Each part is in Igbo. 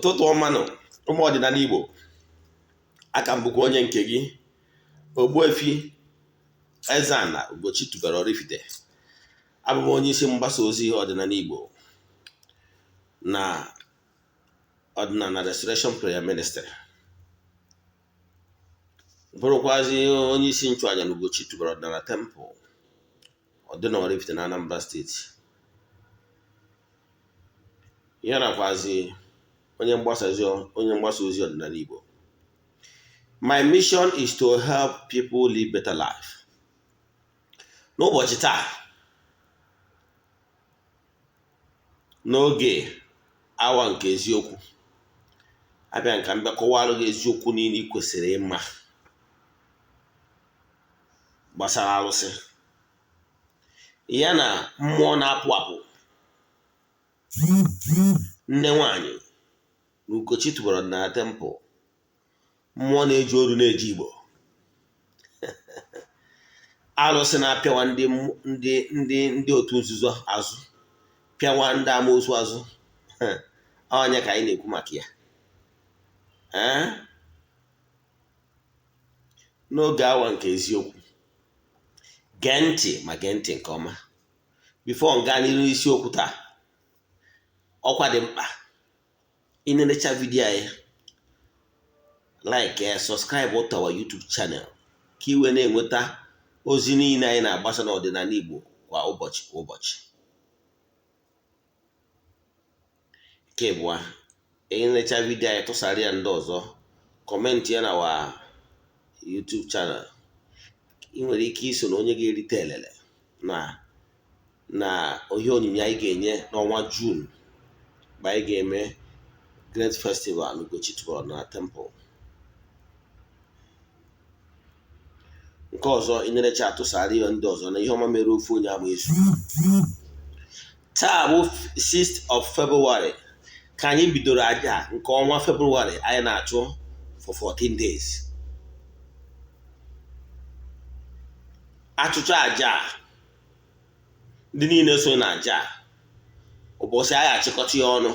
ụtụtụ ọmanụ ụmụ ọdịnala Igbo, aka m bụkwa onye nke gị Ogbuefi EZE-ANA Ugochi tubelu oraifite. Abụ m onye isi mgbasa ozi ọdịnala Igbo na Odinana Restoration Prayer Ministry, bụrụkwazi onye isi nchụaja na Ugochi tubelu ọdịnala temple Odinana oraifite na Anambra steeti, ya nakwazi onye mgbasa ozi ọdịnala Igbo. My mission is to help people live better life. N'ụbọchị taa, n'oge awa nke eziokwu, abịa nka mbịa kọwalụ gị eziokwu niile ị kwesịrị ịma gbasara arụsị ya na mmụọ na-apụ apụ nne nwanyị na Ugochi tubelu ọdịnala temple, mmụọ na-eji olu na-eji Igbo, arụsị na-apịawa ndị otu nzuzo azụ, pịawa ndị amoosu azụ. Onye ka anyị na-ekwu maka ya n'oge awa nke eziokwu. Gee ntị ma gee ntị nke ọma bifo nga n'iru isiokwu taa. Ọkwa dị mkpa ịnelecha vidiyo anyị, like subscribe to our YouTube channel ka iwe na-enweta ozi niile anyị na-agbasa n'ọdịnala Igbo kwa ụbọchị kwa ụbọchị. Nke abụọ, ịnelecha vidiyo anyị tụsara ya ndị ọzọ, kọmentị ya na wa YouTube channel. Ị nwere ike iso na onye ga-erite elele na ihe onyinye anyị ga-enye n'ọnwa June mgbe anyị ga-eme Great Festival Ugochi tubelu ọdịnala temple. Nke ọzọ, ịnelecha atụsara ya ndị ọzọ na ihe ọma mere ofu onye ama ezu. Taa bụ 6th of February ka anyị bidoro aja nke ọnwa February anyị na-achụ for 14 days. Achụcha aja ndị niile so na aja, ụbọchị anyị achịkọta ya ọnụ,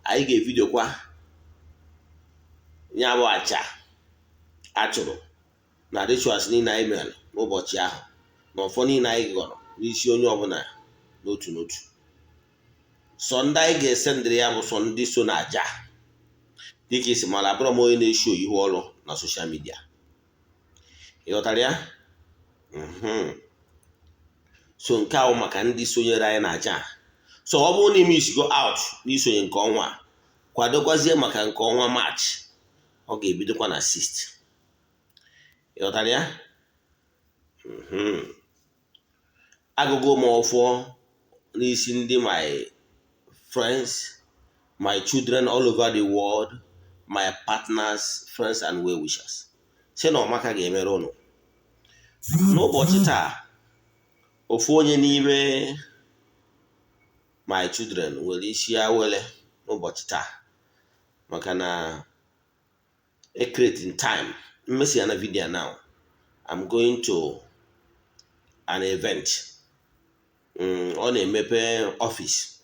anyị ga-evidokwa ya bụ aja achụrụ na rituals niile anyị mere n'ụbọchị ahụ na ọfọ niile anyị gọrọ n'isi onye ọbụla n'otu n'otu. Sọ ndị anyị ga-esendịrị ya bụ sọ ndị so na aja, dịka isi mara abụrụ m onye na-eshi ihu ọrụ na soshal midia. Ịghọtara ya? So nke ahụ maka ndị sonyere anyị na aja. So ọ bụrụ na ime isi go out n'isonye nke ọnwa, kwadokwazie maka nke ọnwa March, ọ ga-ebidokwa na 6th. Ịghọtara ya? Agụgụ ma ọfọ n'isi ndị my friends, my children all over the world, my partners, friends and well wishers, sị na ọmaka ga-emere ụnụ n'ụbọchị taa. Ofu onye n'ime my children nwere isi awele n'ụbọchị taa, maka na creating time. Mmesi ya na video now, I'm going to an event. Ọ na-emepe office,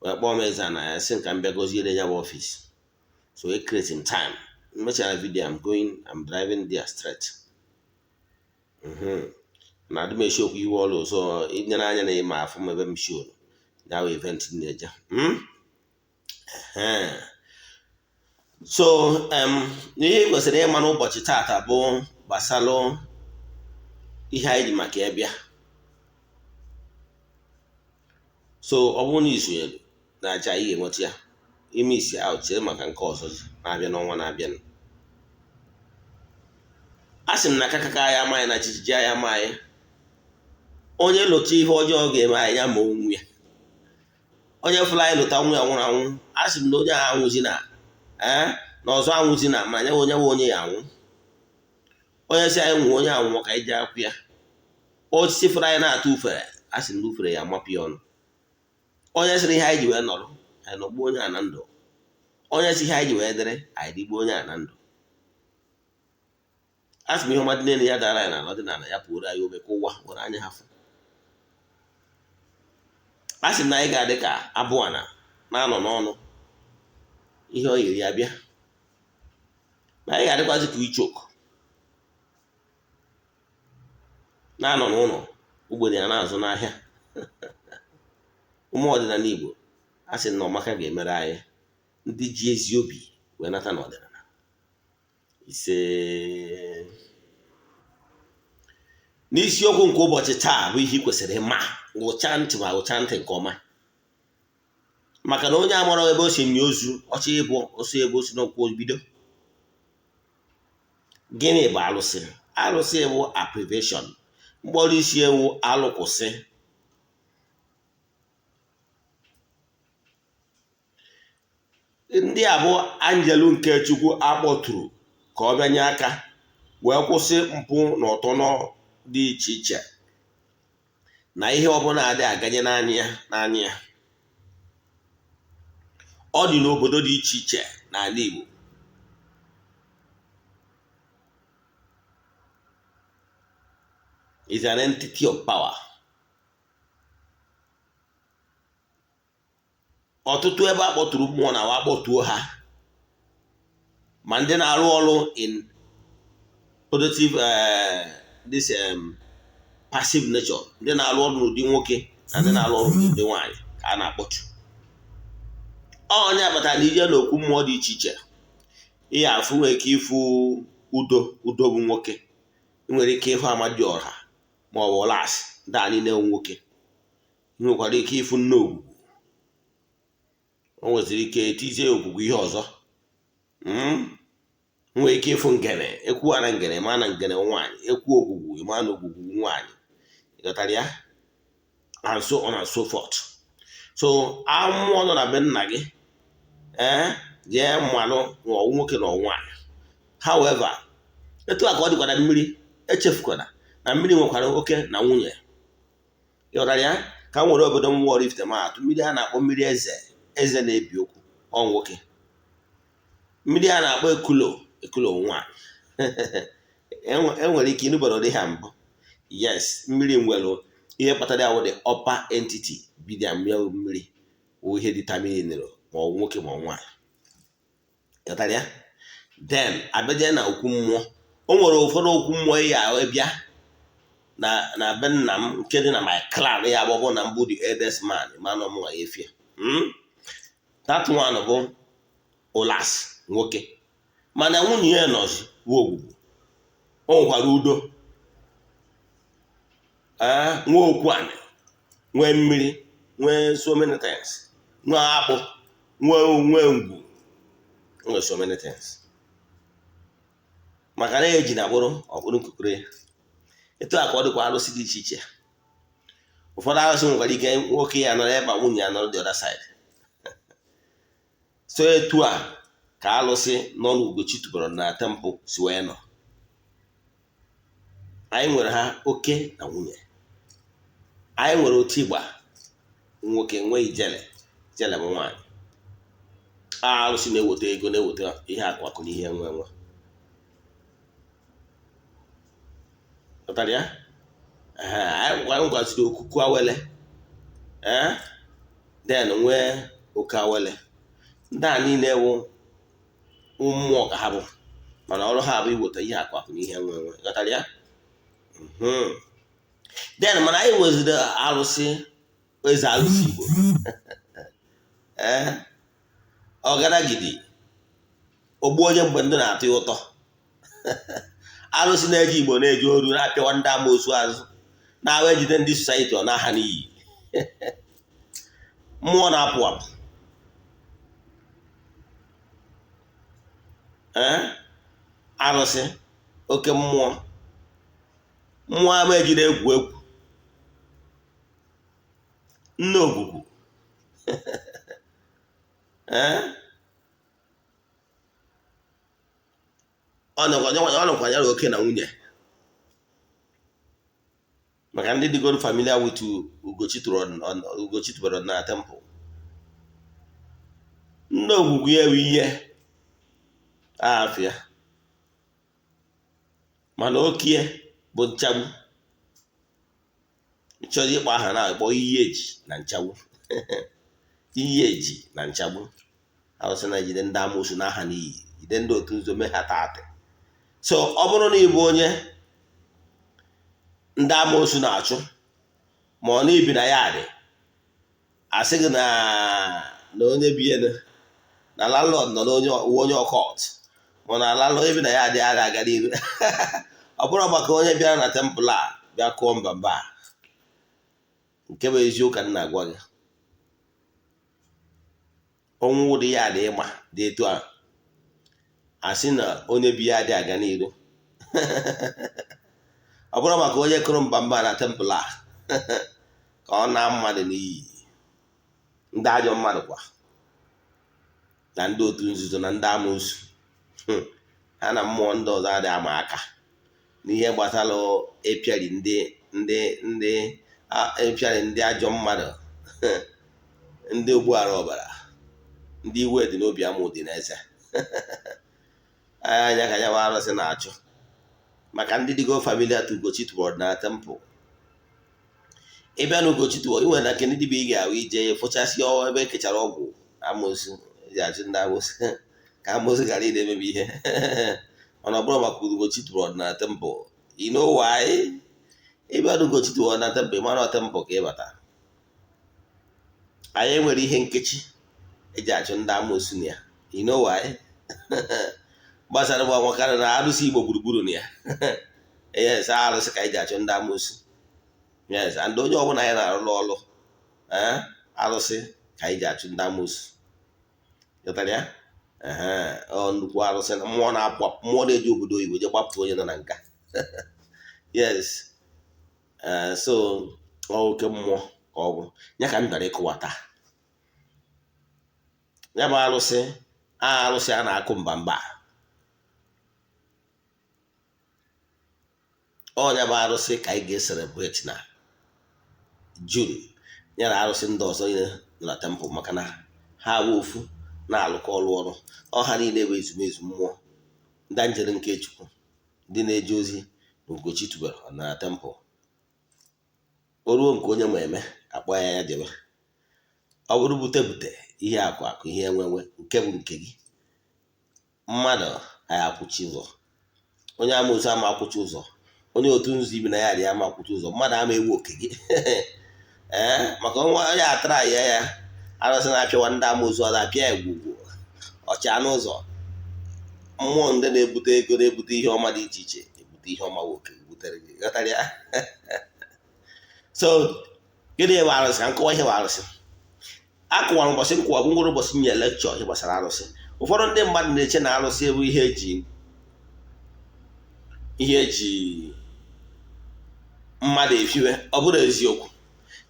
wee kpọọ m Eze-Ana ya sị nka m bịa goziere ya bụ office. So creating time. Mmesi ya na video, I'm driving there straight. Na adị m eshi okwu iwe ọrụ, so ịnyere anya na ịma afọ m ebe m shi olu ya bụ event na-eje. So ihe ị kwesịrị ịma n'ụbọchị taata bụ gbasalụ ihe anyị ji maka ya bịa. So ọ bụrụ na isonyere na aja, ị ga-enweta ya ime isi ahụ, chere maka nke ọzọ na-abịa n'ọnwa na-abịa. A sị m na akakaka anyị amaghị na jijiji anyị amaghị. Onye lụta ihe ọjọọ ga-eme anyị ya ma onwe ya. Onye fụrụ anyị lụta nwa ya nwụrụ anwụ, a sị m na onye ahụ anwụzi na ọzọ anwụzi na ma onye nwe onye ya anwụ. Onye si anyị nwụọ onye anwụọ ka anyị ji akwụ ya. Osisi fụrụ anyị na-atụ ufere, a sị na ufere ya amapụ ya ọnụ. Onye sịrị ihe anyị ji wee nọrọ, anyị nọgbuo onye a na ndụ. Onye si ihe anyị ji wee dịrị, anyị dịgbuo onye a na ndụ. A sị m ihe ọma dị n'elu ya dara anyị n'ala ọdịnala ya pụrụ anyị obe ka ụwa were anya ha fụ. A sị m na anyị ga-adị ka abụ ana na-anọ n'ọnụ ihe o yiri ya bịa na anyị ga-adịkwazi ka ichoku na-anọ n'ụlọ ogbenye ya na-azụ n'ahịa. Ụmụ ọdịnala Igbo a sị na ọmaka ga-emere anyị ndị ji ezi obi wee nata n'ọdịnala. Ise n'isiokwu nke ụbọchị taa bụ ihe ị kwesịrị ịma, gụcha ntị ma gụcha ntị nke ọma, maka na onye amara ebe o si nye ozu ọchọ ịbụ osi ebe o si n'okwu bido. Gịnị bụ alụsị? Alụsị bụ abrivation, mkpọrọ isi ewu alụkwụsị. Ndị a bụ anjelu nke Chukwu akpọtụrụ ka ọ bịanye aka wee kwụsị mpụ na ọtọnọ dị iche iche na ihe ọbụla adị aganye n'anya ya. Ọ dị n'obodo dị iche iche n'ala Igbo. Is an entity of power. Ọtụtụ ebe akpọtụrụ mmụọ na akpọtuo ha, ma ndị na-arụ ọrụ in productive this passive nature, ndị na-arụ ọrụ n'ụdị nwoke na ndị na-arụ ọrụ n'ụdị nwaanyị ka a na-akpọtu. Onye abatara na ije n'okwu mmụọ dị iche iche, ihe afụ nwere ike ịfụ udo bụ nwoke, nwere ike ịfụ Amadioha ma ọ bụ Ọlasị, ndị a niile nwoke. Nwekwara ike ịfụ nne ogwugwu, o nweziri ike etizie ogwugwu ihe ọzọ. Nwere ike ịfụ ngene, ekwu na ngene ma na ngene nwaanyị, ekwu ogwugwu ma na ogwugwu nwaanyị, ịghọtara ya, and so on and so forth. So mmụọ nọ na be nna gị jee mmanụ n'ọwụ nwoke na nwaanyị. However, etu a ka ọ dịkwa na mmiri, echefukwana na mmiri nwekwara oke na nwunye, ịghọtara ya. Ka m nwere obodo m Oraifite maatụ, mmiri a na-akpọ mmiri eze na-ebi okwu, ọ nwoke. Mmiri a na-akpọ ekulo nwaanyị. Enwere ike ịnụbara ụdị ha mbụ. Yes, mmiri nwere ihe kpatara ya wụ the upper entity bidia mmiri wụ ihe determined ma ọ nwoke ma ọ nwaanyị, ịghọtara ya. Then abịaje na okwu mmụọ. O nwere ụfọdụ okwu mmụọ ya bịa na be nna m nke dị na my clan ya bụ na mbụ the eldest man manụ m efie. That one bụ Ọlasị nwoke, mana nwunye ya nọzi bụ ogwugwu. O nwekwara udo, nwee okwu anị, nwee mmiri, nwee so many things, nwee akpụ, nwee ngwu, nwee so many things. Maka na eji na bụrụ ọbụrụ nkukuru ya. Etu a ka ọ dịkwa alụsị dị iche iche. Ụfọdụ alụsị nwekwara ike nwoke ya nọrọ ebe nwunye ya nọrọ the other side. So etu a ka alụsị nọ n'Ugochi tubelu na temple si wee nọ. Anyị nwere ha oke na nwunye. Anyị nwere otu ịgba nwoke, nwee ijele bụ nwaanyị. Alụsị na-eweta ego, na-eweta ihe akụ na ihe nwe. Ọtara ya. Anyị gwaziri okuku awele, then nwee oke awele. Ndị a niile wụ mmụọ ka ha bụ, mana ọrụ ha bụ iweta ihe akụ na ihe nwe. Ọtara ya. Then mana anyị nweziri alụsị eze alụsị Igbo. Ọgaragidi ogbu onye mgbe ndị na-atụ ya ụtọ. Alụsị na-eji Igbo na-eji oru na-apịawa ndị amoosu azụ, na-awa ejide ndị society ọ na-aha n'iyi. Mmụọ na-apụ apụ. Alụsị oke mmụọ ama ejide egwu. Nne ogwugwu ọ nọkwa ya oke na nwunye. Maka ndị dịgoro familiar with Ugochi tubelu na temple. Nne ogwugwu ya ewu ihe afịa, mana okie bụ nchagbu. Chọrọ ịkpọ aha na-akpọ iyi eji na nchagbu. Iyi eji na nchagbu arụsị na-ejide ndị amoosu n'aha n'iyi, jide ndị otu nzuzo mee ha taatị. So ọ bụrụ na ịbụ onye ndị amoosu na-achụ, ma ọ na-ebi na ya dị, asị gị na onye biene na landlord nọ onye ọkọt, ma na landlord ebi na ya dị agha aga n'ihu. Ọ bụrụ maka onye bịara na tempụl a bịa kụọ mbamba, nke bụ eziokwu ka m na-agwa gị. Ọnwụ ụdị ya dị ịgba dị etu a, asị na onye bi ya dị aga n'ihu. Ọ bụrụ maka onye kụrụ mbamba na tempụl a ka ọ na mmadụ n'iyi, ndị ajọ mmadụ kwa na ndị otu nzuzo na ndị amoosu ha na mmụọ ndị ọzọ adị ama aka n'ihe gbasara ịpịari ndị ajọ mmadụ, ndị ogbuara ọbara, ndị iwe dị n'obi ama Odineze. Anya ka ya bụ arụsị na-achụ maka ndị dịgo familia to Ugochi tubelu na tempụl. Ịbịa na Ugochi tubelu, inwere na nke ndị dibịa ị ga-ahụ ije fụchasị ebe ekechara ọgwụ amoosu eji achụ ndị amoosu ka amoosu ghara ị na-emebi ihe. Mana ọ bụrụ maka Ugochi tubelu na tempụl, you know why? Ịbịa na Ugochi tubelu na tempụl, ịmara tempụl ka ịbata. Anyị nwere ihe nkechi eji achụ ndị amoosu na ya, you know why? Gbasara bụ karịa na arụsị Igbo gburugburu na ya. Yes, arụsị ka eji achụ ndị amoosu. Yes, and onye ọbụla anyị na-arụrụ ọrụ arụsị ka anyị ji achụ ndị amoosu. Ghọtara ya? Nnukwu arụsị na mmụọ na-eji obodo oyibo je gbapụ onye nọ na nka. Yes, so oke mmụọ ka ọ bụ ya ka m bịara ịkụwa taa. Ya bụ arụsị a na-akụ mbamba, ọnya bụ arụsị ka anyị ga-eselebrate na June. Ya na arụsị ndị ọzọ nọ na tempụl, maka na ha bụ ofu na-alụkọ ọrụ. Ọha niile bụ ezumezu mmụọ, ndị njere nke Chukwu, ndị na-eje ozi na Ugochi tubelu na tempụl. O ruo nke onye ma eme akpọ ya jebe. Ọ bụrụ bute ihe akụ ihe enwenwe nke bụ nke gị, mmadụ anyị akwụchi ụzọ, onye amoosu ama akwụchi ụzọ, onye otu nzuzo ibi na ya dị ama akwụchi ụzọ, mmadụ ama ewu oke gị. Maka onye atara ya arụsị na-apịawa ndị amoosu ọzọ, apịa egwugwu ọcha n'ụzọ. Mmụọ ndị na-ebute ego, na-ebute ihe ọma dị iche iche, ebute ihe ọma nwoke butere gị. Ghọtara ya? So gịnị bụ arụsị? Ka nkọwa ihe bụ arụsị. Akụwara ụbọchị nkụwa bụ ngwụrụ ụbọchị nye lekchọ ihe gbasara arụsị. Ụfọdụ ndị mmadụ na-eche na arụsị bụ ihe eji mmadụ efiwe. Ọ bụrụ eziokwu.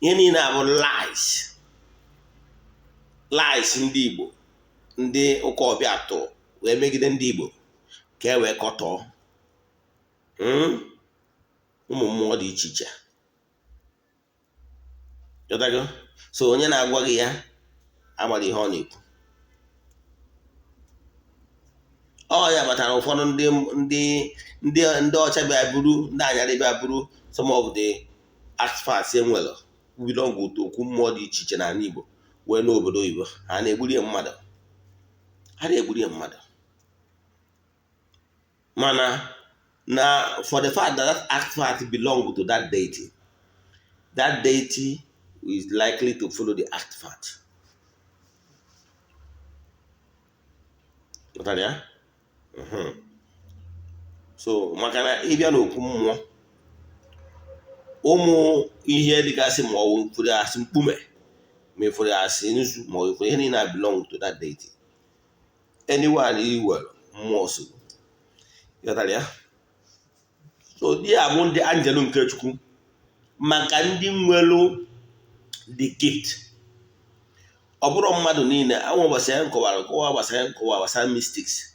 Ihe niile abụ lies ndị Igbo, ndị ụka ọbịa tụrụ wee megide ndị Igbo ka e wee kọtọọ ụmụ mmụọ dị iche iche. So onye na-agwa gị ya amara ihe ọ na-ekwu. Ọ ya batara ụfọdụ ndị ọcha bịa buru, ndị anyarị bịa buru some of the artifacts enwere belong to okwu mmụọ dị iche iche n'ala Igbo wee n'obodo oyibo. Ha na-egburi mmadụ. Mana na for the fact that artifact belong to that deity is likely to follow the artifact. So maka na ịbịa n'okwu mmụọ, ụmụ ihe dịgasị ma ọ bụ mfụrụ asị mkpume, ma ifụrụ asị nzu, ma ọ ifụrụ ihe niile belong to that deity. Anyone iwere mmụọ so. Ghọtara ya? So dị a bụ ndị anjelu nke Chukwu, maka ndị nwelu the gift. Ọ bụrụ mmadụ niile. Anwụ gbasara nkọwara mystics.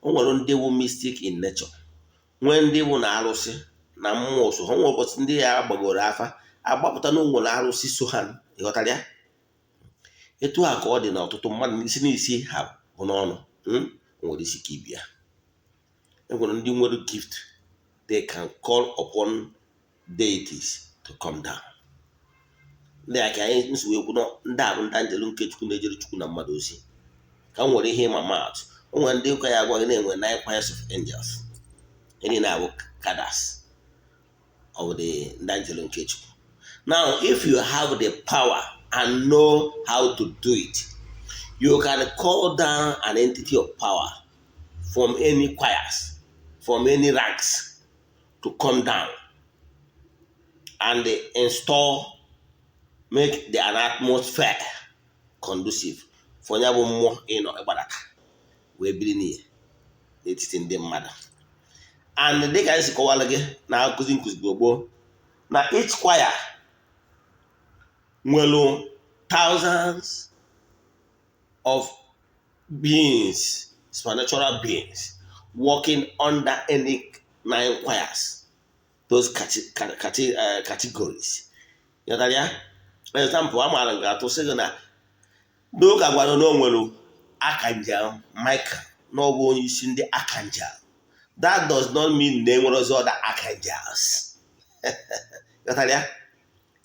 O nwere ndị bụ mystic in nature, nwee ndị bụ na arụsị na mmụọ so. Ha nwere ụbọchị ndị ya gbagoro afa agbapụta na onwere arụsị so ha. Ịghọtara ya? Etu a ka ọ dị na ọtụtụ mmadụ n'isi ha bụ n'ọnụ. Nwere isi ka ibia. Enwere ndị nwere gift, they can call upon deities to come down. Ndị a ka anyị nsogbu ekwu, ndị a bụ ndị anjelu nke Chukwu na-ejere Chukwu na mmadụ ozi. ka m nwere ihe ịma maatụ. O nwere ndị ụka ya agwa gị na-enwe 9 choirs of angels, any na-abụ cadres of the angel nke Chukwu. Now if you have the power and know how to do it, you can call down an entity of power from any choirs, from any ranks, to come down and install, make an atmosphere conducive for onye bụ mmụọ ịnọ ịgbadata wee biri n'ihe n'etiti ndị mmadụ. And dịka anyị si kọwara gị na nkụzi gboo na each choir nwere thousands of beings, supernatural beings working under any 9 choirs, those categories. You know that? For example, amaara ga-atụ sị gị na n'oge agwara na o nwere archangel Michael na ọ bụ onye isi ndị archangel. That does not mean na enwere ọzọ other archangels. You know that?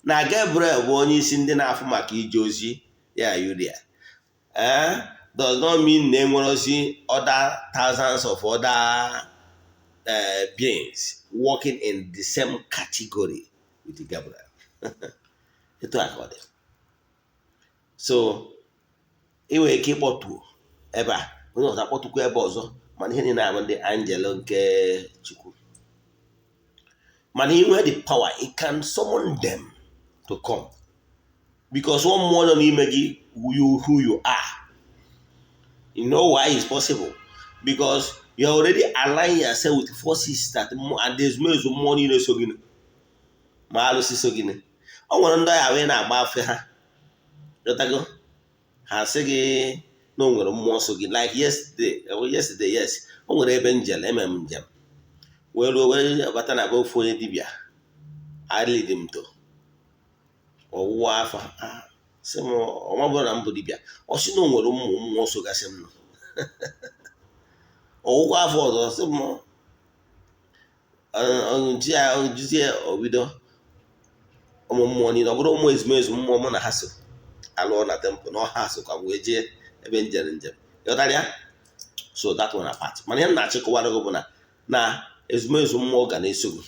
Na Gabriel bụ onye isi ndị na-afụ maka ije ozi ya Yuria. Does not mean na enwere ozi other thousands of other beings working in the same category with Gabriel. Etu aka ọ dị. So inwe ike ịkpọtuo ebe a, onye ọzọ akpọtukwa ebe ọzọ, mana ihe niile abụ ndị angel nke Chukwu. Mana inwe the power, it can summon them to come. Because one more nọ n'ime gị, who you are. You know why it's possible? Because you already align yourself with forces that, and there's more niile so gịnị ma alụsị so gịnị. O nwere ndị ahụ na-agba afe ha, dotago ha sị gị na o nwere mmụọ so gị. Like yesterday, yes, o nwere ebe njem njem wee ruo wee bata na be ofu onye dibịa alịdị m to ọwụwa afa sị m ọma bụrụ na m bụ dibịa, ọ sị na o nwere mmụọ so gasị m nọ ọwụwa afọ ọzọ sị m ọjụzie obido ụmụ mmụọ niile, ọ bụrụ ụmụ ezumezu mmụọ mụ na ha so alụọ na temple na ọha so ka wee jee ebe njem yọtarịa. So that one apart. Mana ihe m na-achịkọwara gị bụ na ezumezu mmụọ ga na-eso gị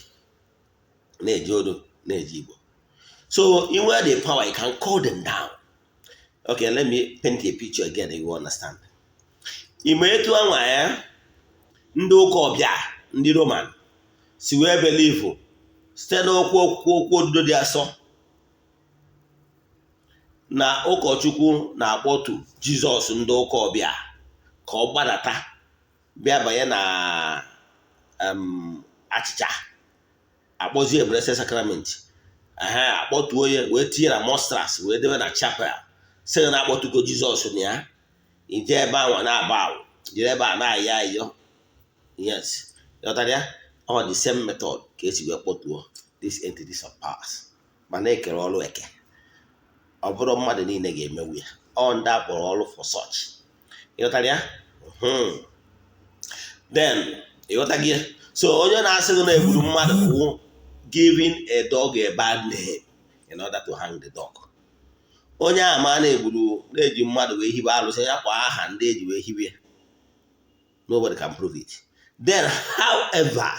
na-eji odo na-eji Igbo. So in where the power, you can call them down. Okay, let me paint a picture again, you understand. Ime etu anwa ya ndị ụka ọbịa ndị Roman si wee believe site n'okwu odudo dị asọ na ụkọchukwu na-akpọtu Jizọs ndị ụka ọbịa ka ọ gbadata bịa banye na achịcha akpọzie Blessed Sacrament, akpọtuo ya wee tinye na monsters wee debe na chapel sị na akpọtugo Jizọs na ya, ije ebe ahụ na-agba awụ, jiri ebe a na-ayọ ayọ. Yes, yọtara ọ the same method ka esi wee kpọtuo these entities of powers, ma na-ekere ọrụ eke. Ọ bụrụ mmadụ niile ga-emewu ya, ọ ndị akpọrọ ọrụ for such. Ịghọtara ya? Then ịghọta gị. So onye na-asị gị na-egburu mmadụ bụ giving a dog a bad name in order to hang the dog. Onye ama na-egburu na-eji mmadụ wee hibe alụsị ya kwa aha ndị eji wee hibe. Nobody can prove it. Then however,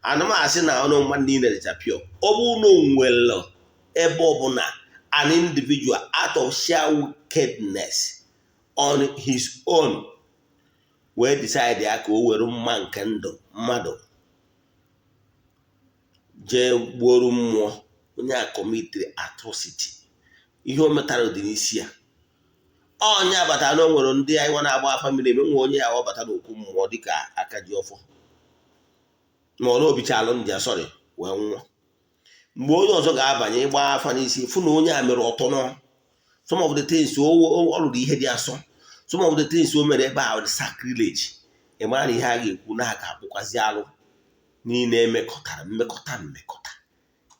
anụmasị na ọnụ mmadụ niile dịcha pure. Ọ bụ na onwere ebe ọbụla an individual out of sheer wickedness on his own wee decide ya ka o were mma nke ndụ mmadụ jee gbuoro mmụọ, onye a committed atrocity, ihe o metara dị n'isi ya. Onye abata na o nwere ndị anyị na-agba afa mmiri eme nwe onye ya ọbata n'okwu mmụọ dịka aka ji ọfọ na ọ n'obicha alụ ndị asọrị wee nwụọ. Mgbe onye ọzọ ga-abanye ịgba afa n'isi fụ na onye a mere ọtọ nọ. Some of the things ọ lụrụ ihe dị asọ, some of the things o mere ebe a dị sacrilege. Ị mara na ihe a ga-ekwu na ha ga-akpụkwazi alụ niile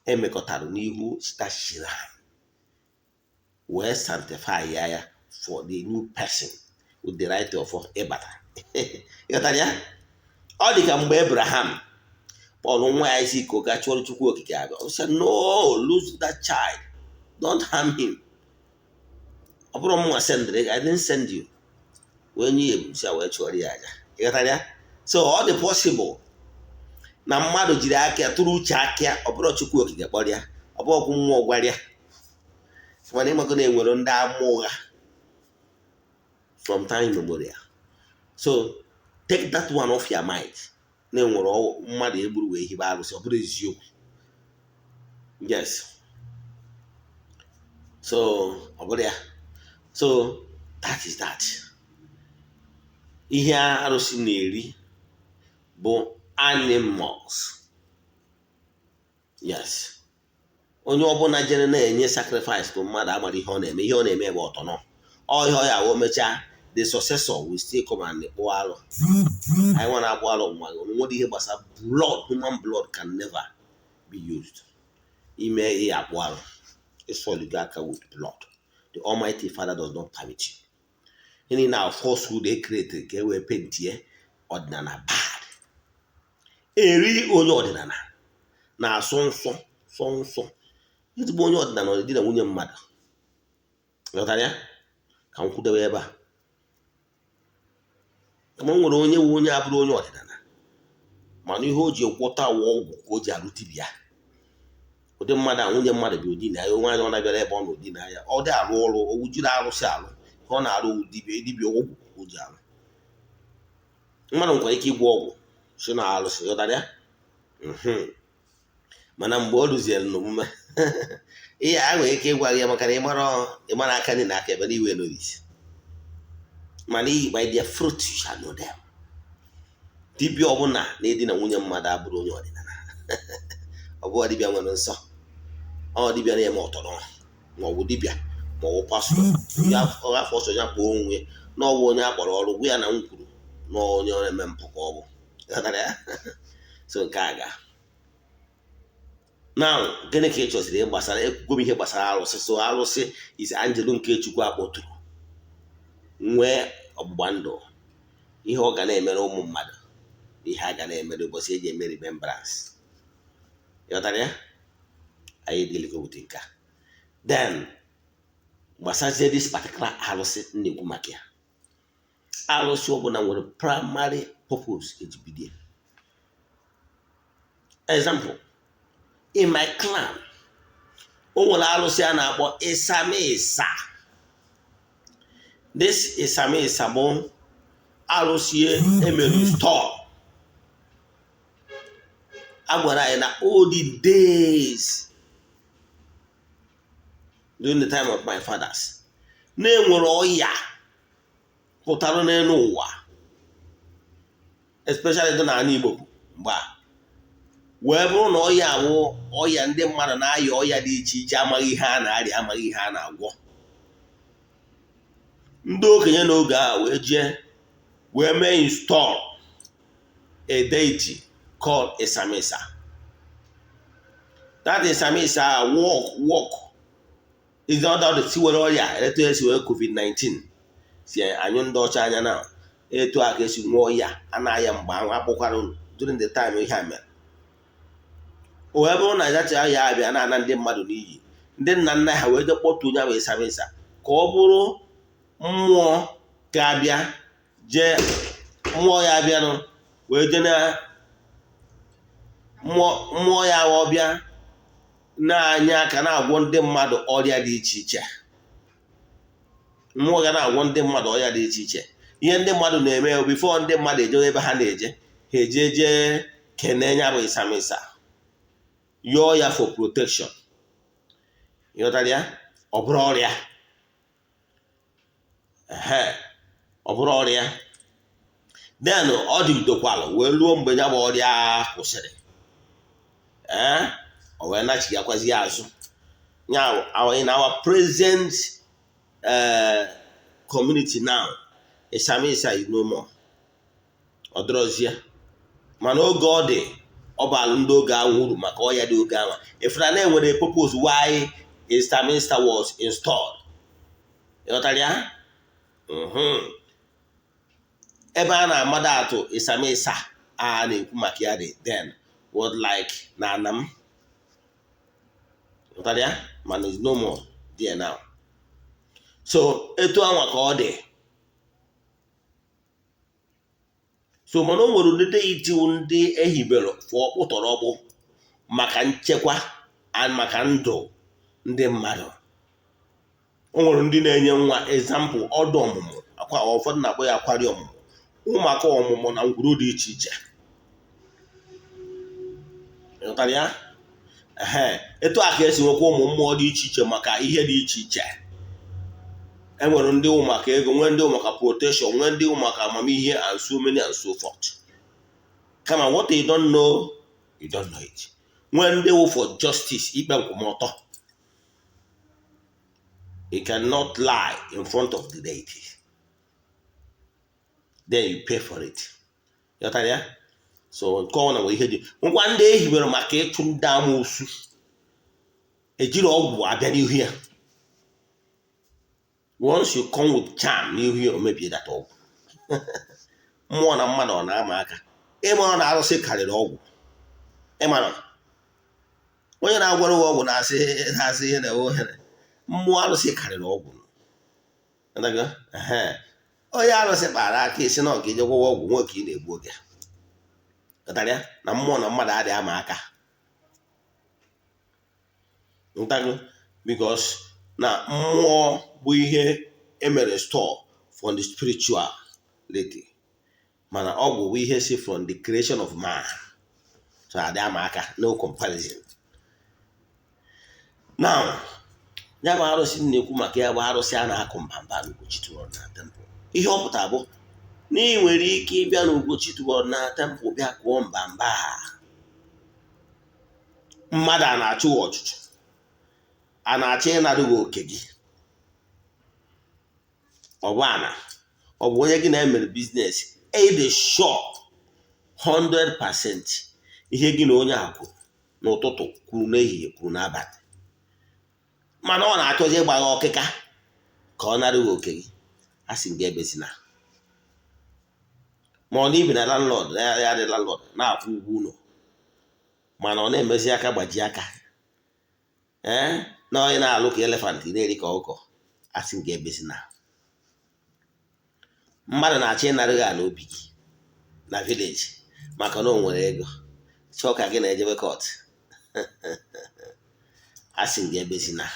emekọtara n'ihu stashiran wee sanctify ya for the new person with the right of ịbata. Ịghọtara ya? Ọ dị ka mgbe Abraham kpọrọ nwa ya isi ka ọ gaa chụọrọ Chukwu okike abịa. Ọ sị no, lose that child, don't harm him. Ọ bụrụ m nwa sendịrị, I didn't send you. wee nye ya ebusi wee chụọrọ ya aja. Ịghọtara ya? So ọ dị possible na mmadụ jiri aka tụrụ uche aka, ọ bụrụ Chukwu okike kpọrọ ya, ọ bụ ọkụ mmụọ gwara ya. Mana ịmago na enwere ndị ama ụgha from time immemorial. So take that one off your mind. Na enwere mmadụ egburu wee hibe arụsị, ọ bụrụ eziokwu. Yes. So ọ bụrụ ya. So that is that. Ihe arụsị na-eri bụ animals. Yes. Onye ọbụla jere na-enye sacrifice to mmadụ amara ihe ọ na-eme. Ihe ọ na-eme bụ ọtọnọ. Ọ ihe ọ ya wee mechaa, the successor will still come and kpụọ alụ. Anyị nwa na-akpụ alụ nwa nwere ihe gbasara blood. Human blood can never be used. Ime ihe akpụ alụ. It's all you got with blood. The Almighty Father does not permit you. Any now falsehood they created, they were painted Odinana bad. Eri onye Odinana na sonso. It's bonyo Odinana did a winning mother. Notanya? Ka nkwudewe ebe a. Kama nwere onye abụrụ onye Odinana. Mana ihe o ji gwọta ọgwụ ka o ji alụ dibịa. Ụdị mmadụ a nwunye mmadụ bi ụdị na ya, onwe anyị ọ na-abịara ebe ọ na ụdị na ya. Ọ dị alụ ọrụ, o jiri arụsị alụ. Ka ọ na-alụ dibịa ọgwụ ka o ji alụ. Mmadụ nwere ike ịgwọ ọgwụ si na alụsị, ghọtara ya? Mana mgbe ọ rụziere n'omume, ihe a nwere ike ịgwa gị maka na ịmara aka ndị na aka ebe n'iwe n'orisi. Mana by their fruit you shall know them. Dibịa ọbụla na-edina nwunye mmadụ abụrụ onye ọdịnala. Ọ bụ dibịa nwere nsọ. Ọ dibịa na-eme ọtọrọ, ma ọ bụ dibịa, ma ọ bụ pastọ. Ọ afọ ọsọ ya kpọọ onwe na ọ bụ onye akpọrọ ọrụ, gwa ya na m kwuru na onye na-eme mpụ ka ọ bụ. So nke a ga. Now, gịnị ka ị chọsiri gbasara ekwugo m ihe gbasara arụsị? So arụsị is angel nke Chukwu akpọtụrụ. Nwee ọgbụgba ndụ. Ihe ọ ga na-emere ụmụ mmadụ. Ihe a ga na-emere ụbọchị eji eme remembrance. Ịghọtara ya? Anyị dịligo wute nke a. Then, gbasazie this particular arụsị na-ekwu maka ya. Arụsị ọbụla nwere primary purpose eji bido. Example, in my clan, o nwere arụsị a na-akpọ Isamisa. This Isamisa bụ arụsị emere store. A gwara anyị na all the days during the time of my fathers, na-enwere ọya pụtara n'elu ụwa, especially dị n'ala Igbo mgbe a. Wee bụrụ na ọya awụ ọya ndị mmadụ na-aya ọya dị iche iche, amaghị ihe a na-arịa, amaghị ihe a na-agwọ. Ndị okenye n'oge a wee jee wee mee install a deity called Isamisa. That Isamisa work is not that the siwere ọya etu esi wee COVID-19 si anyụ ndị ọcha anya na etu a ka esi nwee ọya a na-aya mgbe ahụ akpọkwara during the time ihe a mere. O wee bụrụ na ịzachi ahịa abịa na-ana ndị mmadụ n'iyi, ndị nna nna ha wee je kpọtụ onye ahụ Isamisa ka ọ bụrụ mmụọ ga-abịa jee mmụọ ya abịanụ wee je na mmụọ ya ọbịa na-anya aka na-agwọ ndị mmadụ ọrịa dị iche iche. Mmụọ ga na-agwọ ndị mmadụ ọrịa dị iche iche. Ihe ndị mmadụ na-eme before ndị mmadụ eje ebe ha na-eje, ha eje kene ya bụ Isamisa, yọọ ya for protection. Ịghọtara ya? Ọ bụrụ ọrịa. Ọ bụrụ ọrịa. Then ọ dị udokwala wee ruo mgbe ya bụ ọrịa kwụsịrị. O wee nachigakwazi azụ. Now, in our present community now, Isamisa is no more. Ọ dịrọzie. Mana oge ọ dị, ọ bụ alụ ndị oge ahụ uru maka ọya dị oge ahụ. If na enwere purpose why Isamisa was installed. Ịghọtara ya? Ebe a na-amada atụ Isamisa a na-ekwu maka ya dị then was like na Anam. Ịghọtara ya? Man is no more there now. So etu anwa ka ọ dị. so mana o nwere ụdị deity ndị ehibere fụọ kpụtọrọgbụ maka nchekwa maka ndụ ndị mmadụ. O nwere ndị na-enye nwa example ọdụ ọmụmụ akwa ụfọdụ na-akpọ ya akwari ọmụmụ, ụmụaka ọmụmụ na ngwuru dị iche iche. Ịghọtara ya? Etu a ka esi nwekwa ụmụ mmụọ dị iche iche maka ihe dị iche iche. Enwere ndị ụmụaka ego, nwee ndị ụmụaka protection, nwee ndị ụmụaka amamihe, and so many and so forth. Kama what you don't know, you don't know it. Nwee ndị wụ for justice, ikpe nkwụmọtọ. You cannot lie in front of the deity. Then you pay for it. Ịghọtara ya? So nke ọ na ihe dị ngwa ndị ehibere maka ịchụ ndị amoosu ejiri ọgwụ abịa n'ihu ya. Once you come with charm n'ihu ya, o mebie data ọgwụ. Mmụọ na mmadụ ọ na-ama aka. Ịmara na arụsị karịrị ọgwụ. Ịmara onye na-agwara ọgwụ na-asị ihe na ohere. Mmụọ arụsị karịrị ọgwụ. Onye arụsị kpara aka isi na ọ ga-eje gwọwa ọgwụ nwoke ị na-egbu oge. Na mmụọ na mmadụ adịghị ama aka. Because na mmụọ bụ ihe emere store from the spiritual lady, mana ọgwụ bụ ihe si from the creation of man. So adịghị ama aka, no comparison. Now ya bụ arụsị na-ekwu maka ya bụ arụsị a na-akụ mbamba n'Ugochi tụwara na temple. Ihe ọ pụtara bụ na ị nwere ike ịbịa n'Ugochi tụwara na temple bịa kụọ mbamba. Mmadụ a na-achụ ọchụchụ, a na-achọ ịnara gị oke gị. Ọ bụ ana, ọ bụ onye gị na-emere biznes, dị sure 100% ihe gị na onye akwụ n'ụtụtụ kwuru n'ehihie kwuru n'abalị, mana ọ na-achọzi ịgba gị ọkịka ka ọ nara gị oke gị. A sị gị ebezina. Ma ọ na-ibi na landlord ya dị landlord na-akwụ ụgwọ ụlọ, mana ọ na-emezi aka gbaji aka na onye na-alụ ka elefant na-eri ka ọkụkọ. A sị gị ebezina. Mmadụ na-achọ ịnara gị ala obi gị na vileji maka na o nwere ego, chọọ ka gị na-ejebe kọt. A sị gị ebezina.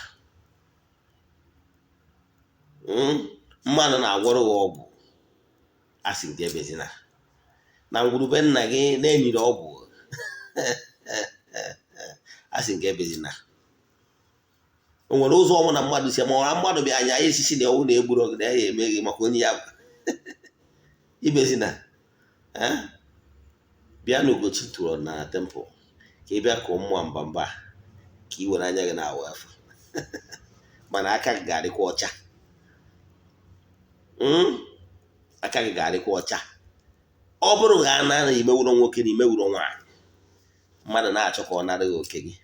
Mmadụ na-agwọrọ gị ọgwụ, a sị gị ebezina. Na ngwurube nna gị na-enyere ọgwụ, a sị gị ebezina. O nwere ụzọ ọnwụ na mmadụ si ma ọra mmadụ bịa anya esisi na ọnwụ na-egburu gị na ya eme gị maka onye ya ibezina. Bịa n'Ugochi tụrụ na temple ka ị bịa kụọ mmụọ mbamba ka ị were anya gị na-awụ afọ. Mana aka gị ga-adịkwa ọcha. Aka gị ga-adịkwa ọcha. Ọ bụrụ ga a na imewuro nwoke na imewuro nwaanyị, mmadụ na-achọ ka ọ nara gị oke gị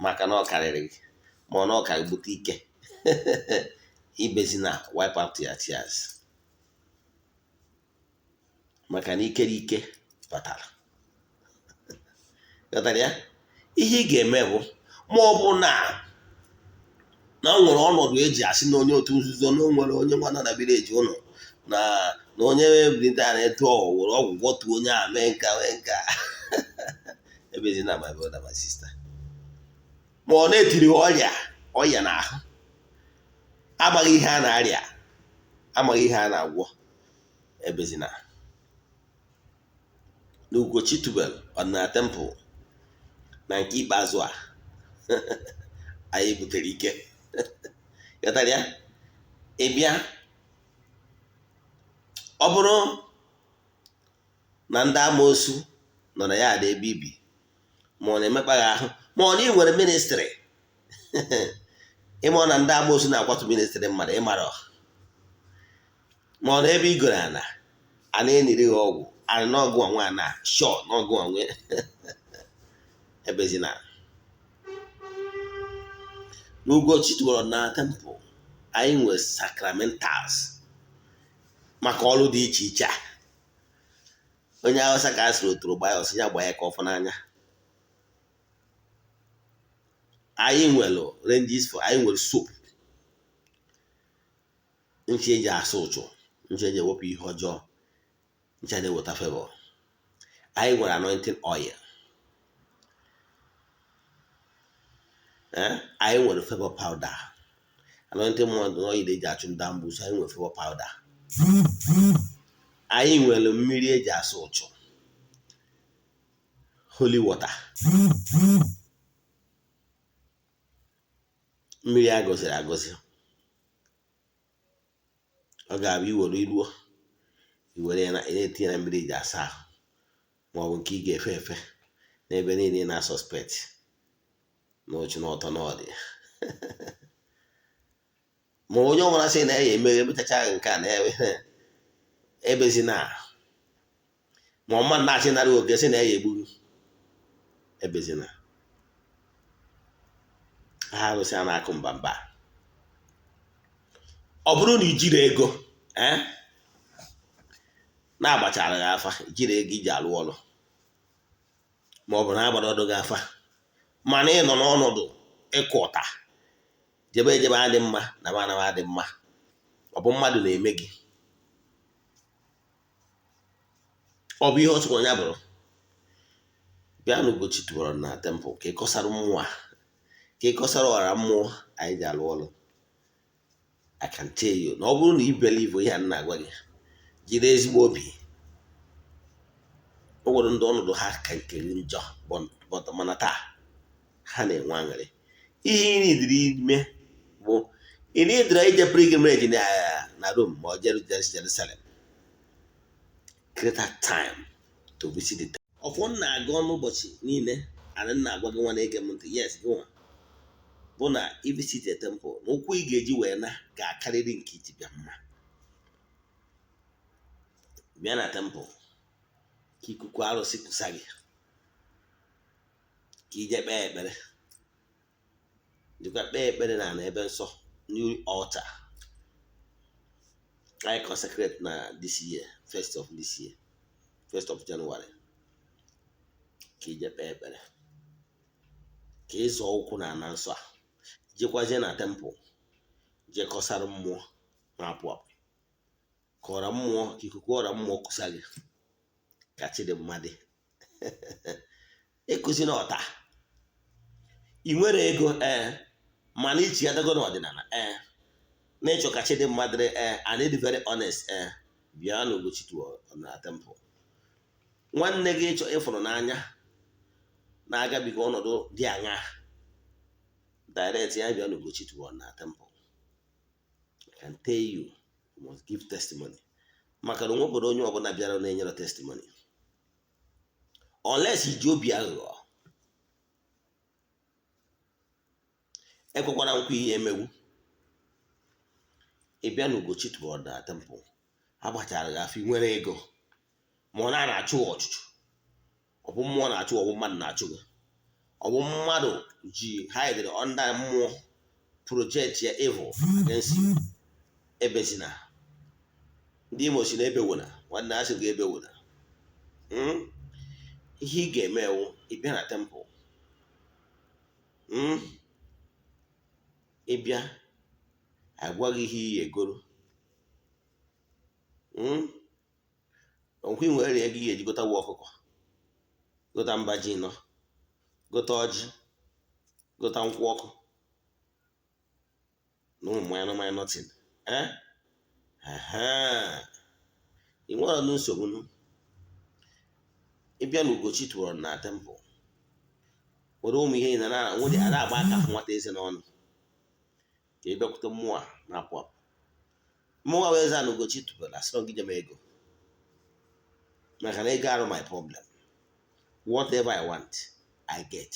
maka na ọ karịrị gị ma ọ na ọ ka gbute ike. Ibezina, wipe out your tears. Maka na ike batara. Gatara ya? Ihe ị ga-eme bụ ma ọ bụ na o nwere ọnọdụ eji asị na onye otu nzuzo na o nwere onye nwana na vileji ụnụ na onye brinta na-etu were ọgwụ gwọtuo onye a mee nka. Ebezina, my brother, my sister. Ma ọ na-etiri ọya n'ahụ, amaghị ihe a na-arịa, amaghị ihe a na-agwọ. Ebezina. N'Ugochi tubelu ọdịnala temple na nke ikpeazụ a anyị butere ike. Gatara ya? Ịbịa, ọ bụrụ na ndị amoosu nọ na ya ada ebe ibi, ma ọ na-emekpa gị ahụ, ma ọ na ị nwere ministrị ịma na ndị amoosu na-akwatu ministrị mmadụ ịmara, ma ọ na ebe igoro ana a na-eniri gị ọgwụ ana n'ọgụ nwa na shọ n'ọgụ nwe. Ebezina. N'Ugochi tụrụ na temple anyị nwere sacramentals maka ọrụ dị iche iche. Onye Hausa ka a sịrị otoro gbaa ọsị ya gbaa ya ka ọfọ n'anya. Anyị nwere ranges for, anyị nwere soap, nchi eji asa ụchụ, nchi eji ewepụ ihe ọjọọ, nchi eji eweta favor. anyị nwere anointing oil, anyị nwere favor powder. Anointing oil eji achụ nda mbuso, anyị nwere favor powder. Anyị nwere mmiri eji asa ụchụ, holy water, mmiri a gọziri agọzi. Ọ ga-abụ iwere iruo iwere ya na-etinye na mmiri eji asa ahụ, ma ọ bụ nke ị ga-efe efe n'ebe niile na suspect n'ochu n'ọtọ n'ọdị. Ma onye ọbụla sị na ya emeghe emechacha nke a na-ewe ebezina, ma mmadụ na-achị nara oge sị na ya egburu, ebezina. Ha arụsị a na-akụ mbamba. Ọ bụrụ na ijiri ego na-agbachara gị afa, ijiri ego iji alụ ọrụ, ma ọ bụ na agbara ọdụ gị afa, mana ị nọ n'ọnọdụ ịkụ ụta, jebe ejebe adị mma na mana adị mma, ọ bụ mmadụ na-eme gị, ọ bụ ihe ọ tụrụ ya bụrụ, bịa na Ugochi tụbọrọ na temple ka ị kọsara mmụọ a, ka ị kọsara ọra mmụọ anyị ji alụ ọrụ. I can tell you na ọ bụrụ na ị believe ihe a na-agwa gị, jiri ezigbo obi. O nwere ndị ọnọdụ ha ka nke njọ, mana taa ha na-enwe aṅụrị. Ihe ị na-ediri ime bụ ị na-edira ije pilgrimage na Rome ma ọ Jerusalem. Create that time to visit the temple. Ọfọ na-aga n'ụbọchị niile, ana na-agwa gị nwa na-ege m ntị, yes gị nwa, bụ na visit the temple na ụkwụ ị ga-eji wee na ga-akarịrị nke iji bịa mma. Bịa na temple ka ikuku arụsị kusa gị, ka ije kpee ekpere, jikwa kpee ekpere na ebe nsọ, new altar. I consecrate na this year, first of January, ka ije kpee ekpere, ka ịzọ ụkwụ na ana nsọ a, jekwazie na temple, jekọsara mmụọ na-apụ apụ, ka ọra mmụọ, ka ikuku ọra mmụọ kusa gị, ka chi dị mmadụ. Ekuzi n'ọta, ị nwere ego mana ichi adago n'ọdịnala na-ịchọ ka chi dị mmadụ, and dị very honest, bịa na Ugochi na temple. Nwanne gị ịchọ ịfụrụ n'anya na-agabiga ọnọdụ dị aṅa, direct ya bịa na Ugochi na temple. I can tell you, you must give testimony. Maka na onwe obodo onye ọbụla bịara na-enyere testimony, unless iji obi aghụghọ. Ekwekwara nkwa ihe emewu. Ị bịa na Ugochi na temple, agbachara gị afọ, ị nwere ego, ma ọ na-achụ ọchụchụ, ọ bụ mmụọ na-achụ, ọ bụ mmadụ na-achụ gị, ọ bụ mmadụ ji hide under mmụọ project ya evil against you, ebezina. Ndị Imo si na ebewona, nwanne asị gị ebewona. Ihe ị ga-eme ewu, ị bịa na temple, ị bịa agwa gị ihe iyi egoro, nkwa ị nwere ego ị ga-eji gota wa ọkụkọ, gota mba ji nọ, gota ọjị, gota nkwụ ọkụ na ụmụ mmanya nothing. Ị nwere nsogbu. Ịbịa na Ugochi na temple, were ụmụ ihe na nwere ara agba aka nwata eze n'ọnụ, ka ị bịakwute mmụọ na-apụ apụ. Mmụọ wee za na Ugochi na asịrọ gị jem ego, maka na ego arụ my problem. Whatever I want, I get.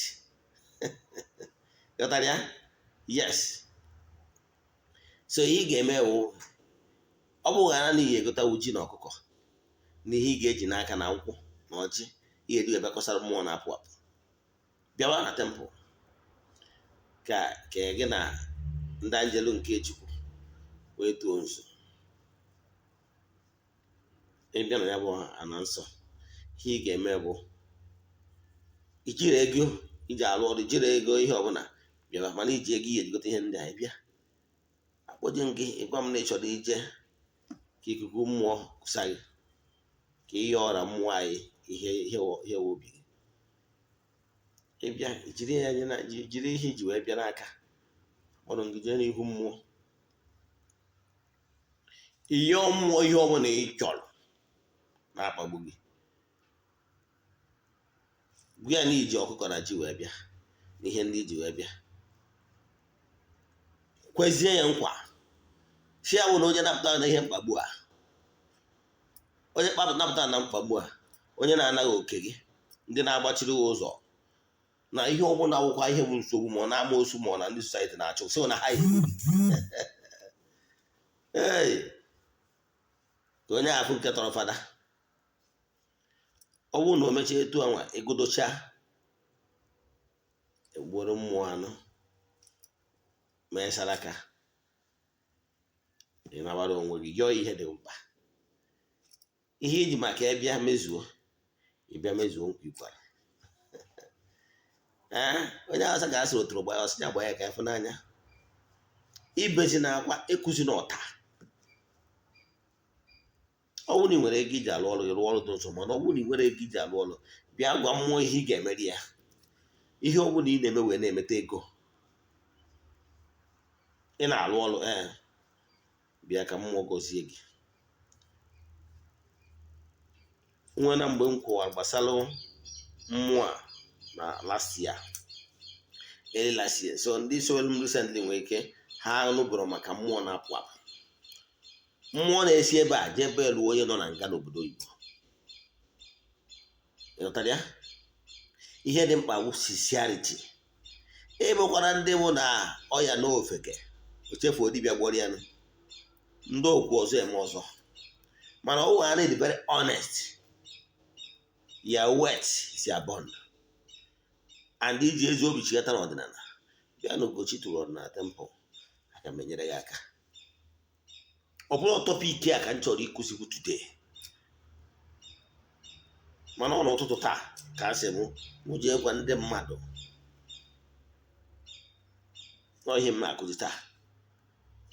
Ghọtara ya? Yes. So ihe ị ga-eme wụ, ọ bụ ghara na ihe egotawu ji na ọkụkọ na ihe ị ga-eji n'aka na nkwụ na ọjị, ihe dị ebe kọsara mmụọ na-apụ apụ. Bịawa na temple ka gị na ndị anjelu nke Chukwu wee too nzu. Ịbịa na ya bụ ana nsọ, ihe ị ga-eme bụ ijiri ego iji alụ ọrụ, ijiri ego ihe ọbụla bịaba, mana iji ego ihe ejigote ihe ndị anyị bịa akpọje gị, ịgwa m na ị chọrọ ije ka ikuku mmụọ kusa gị, ka ihe ọra mmụọ anyị ihe obi gị ịbịa jiri ya jiri ihe iji wee bịa n'aka kpọrọ gị jee n'ihu mmụọ ihe mmụọ ihe ọbụla ị chọrọ na-akpagbu gị gwa ya na iji ọkụkọ na ji wee bịa n'ihe ndị iji wee bịa kwezie ya nkwa si ya bụ na onye napụtara na ihe mkpagbu a onye napụtara na mkpagbu a onye na-anaghị oke gị ndị na-agbachiri ụzọ na ihe ọbụla akwụkwọ ihe bụ nsogbu ma ọ na-ama osu ma ọ na ndị society na-achụ so na ha ka onye afụ nke tọrọ fada ọ bụrụ na o mechie etu anwa egodocha egboro mmụọ anụ mee saraka ị nabara onwe gị yọọ ihe dị mkpa ihe iji maka ịbịa mezuo ịbịa mezuo nkwa ikwara onye awụsa ga-asị otoro gbaya ọsị ya gbaya ka ịfụ n'anya ibezi na akwa ekuzi na ọta ọ bụrụ na ị nwere ego iji alụ ọrụ gị rụọ ọrụ dị nsọ mana ọ bụrụ na ị nwere ego iji alụ ọrụ bịa gwa mmụọ ihe ị ga-emeri ya ihe ọ bụla ị na-eme wee na-emeta ego ị na-alụ ọrụ bịa ka mmụọ gọzie gị nwe na mgbe m kwụwara gbasara mmụọ a na last year so ndị so m recently nwere ike ha nụbụrụ maka mmụọ na-apụ apụ mmụọ na-esi ebe a jee ebe lụọ onye nọ na nga n'obodo Igbo ịghọtara ya ihe dị mkpa bụ sincerity ebekwara ndị bụ na ọya na ofeke ochefu dibịa gwọrọ ya ndị okwu ọzọ eme ọzọ mana ọ were dị very honest ya wet si abond and iji ezi obi chigata na ọdịnala bịa na Ugochi tụrụ ọdịnala temple aga m enyere ya aka ọ bụrụ tọpik a ka m chọrọ ịkụzikwu today mana ọ n'ụtụtụ taa ka a sị mụ jee gwa ndị mmadụ n'ihe m na-akụzi taa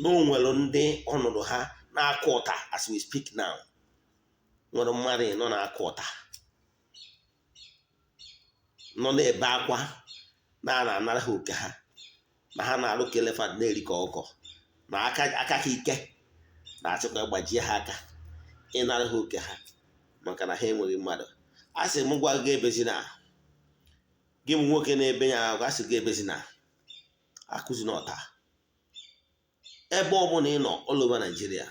na o nwere ndị ọnọdụ ha na-akụ ụta as we speak now nwere mmadụ nọ na-akụ ụta nọ na-ebe akwa na-anara ha oke ha na ha na-alụ ka elefant na-eri ka ọkọ na aka ha ike na-achịkwa gbajie ha aka ịnara ha oke ha maka na ha enweghị mmadụ a sị m gwa gị ebezina gị bụ nwoke na-ebe ya ahụ a sị gị ebezina akụzi n'ọta ebe ọ bụla ị nọ all over Nigeria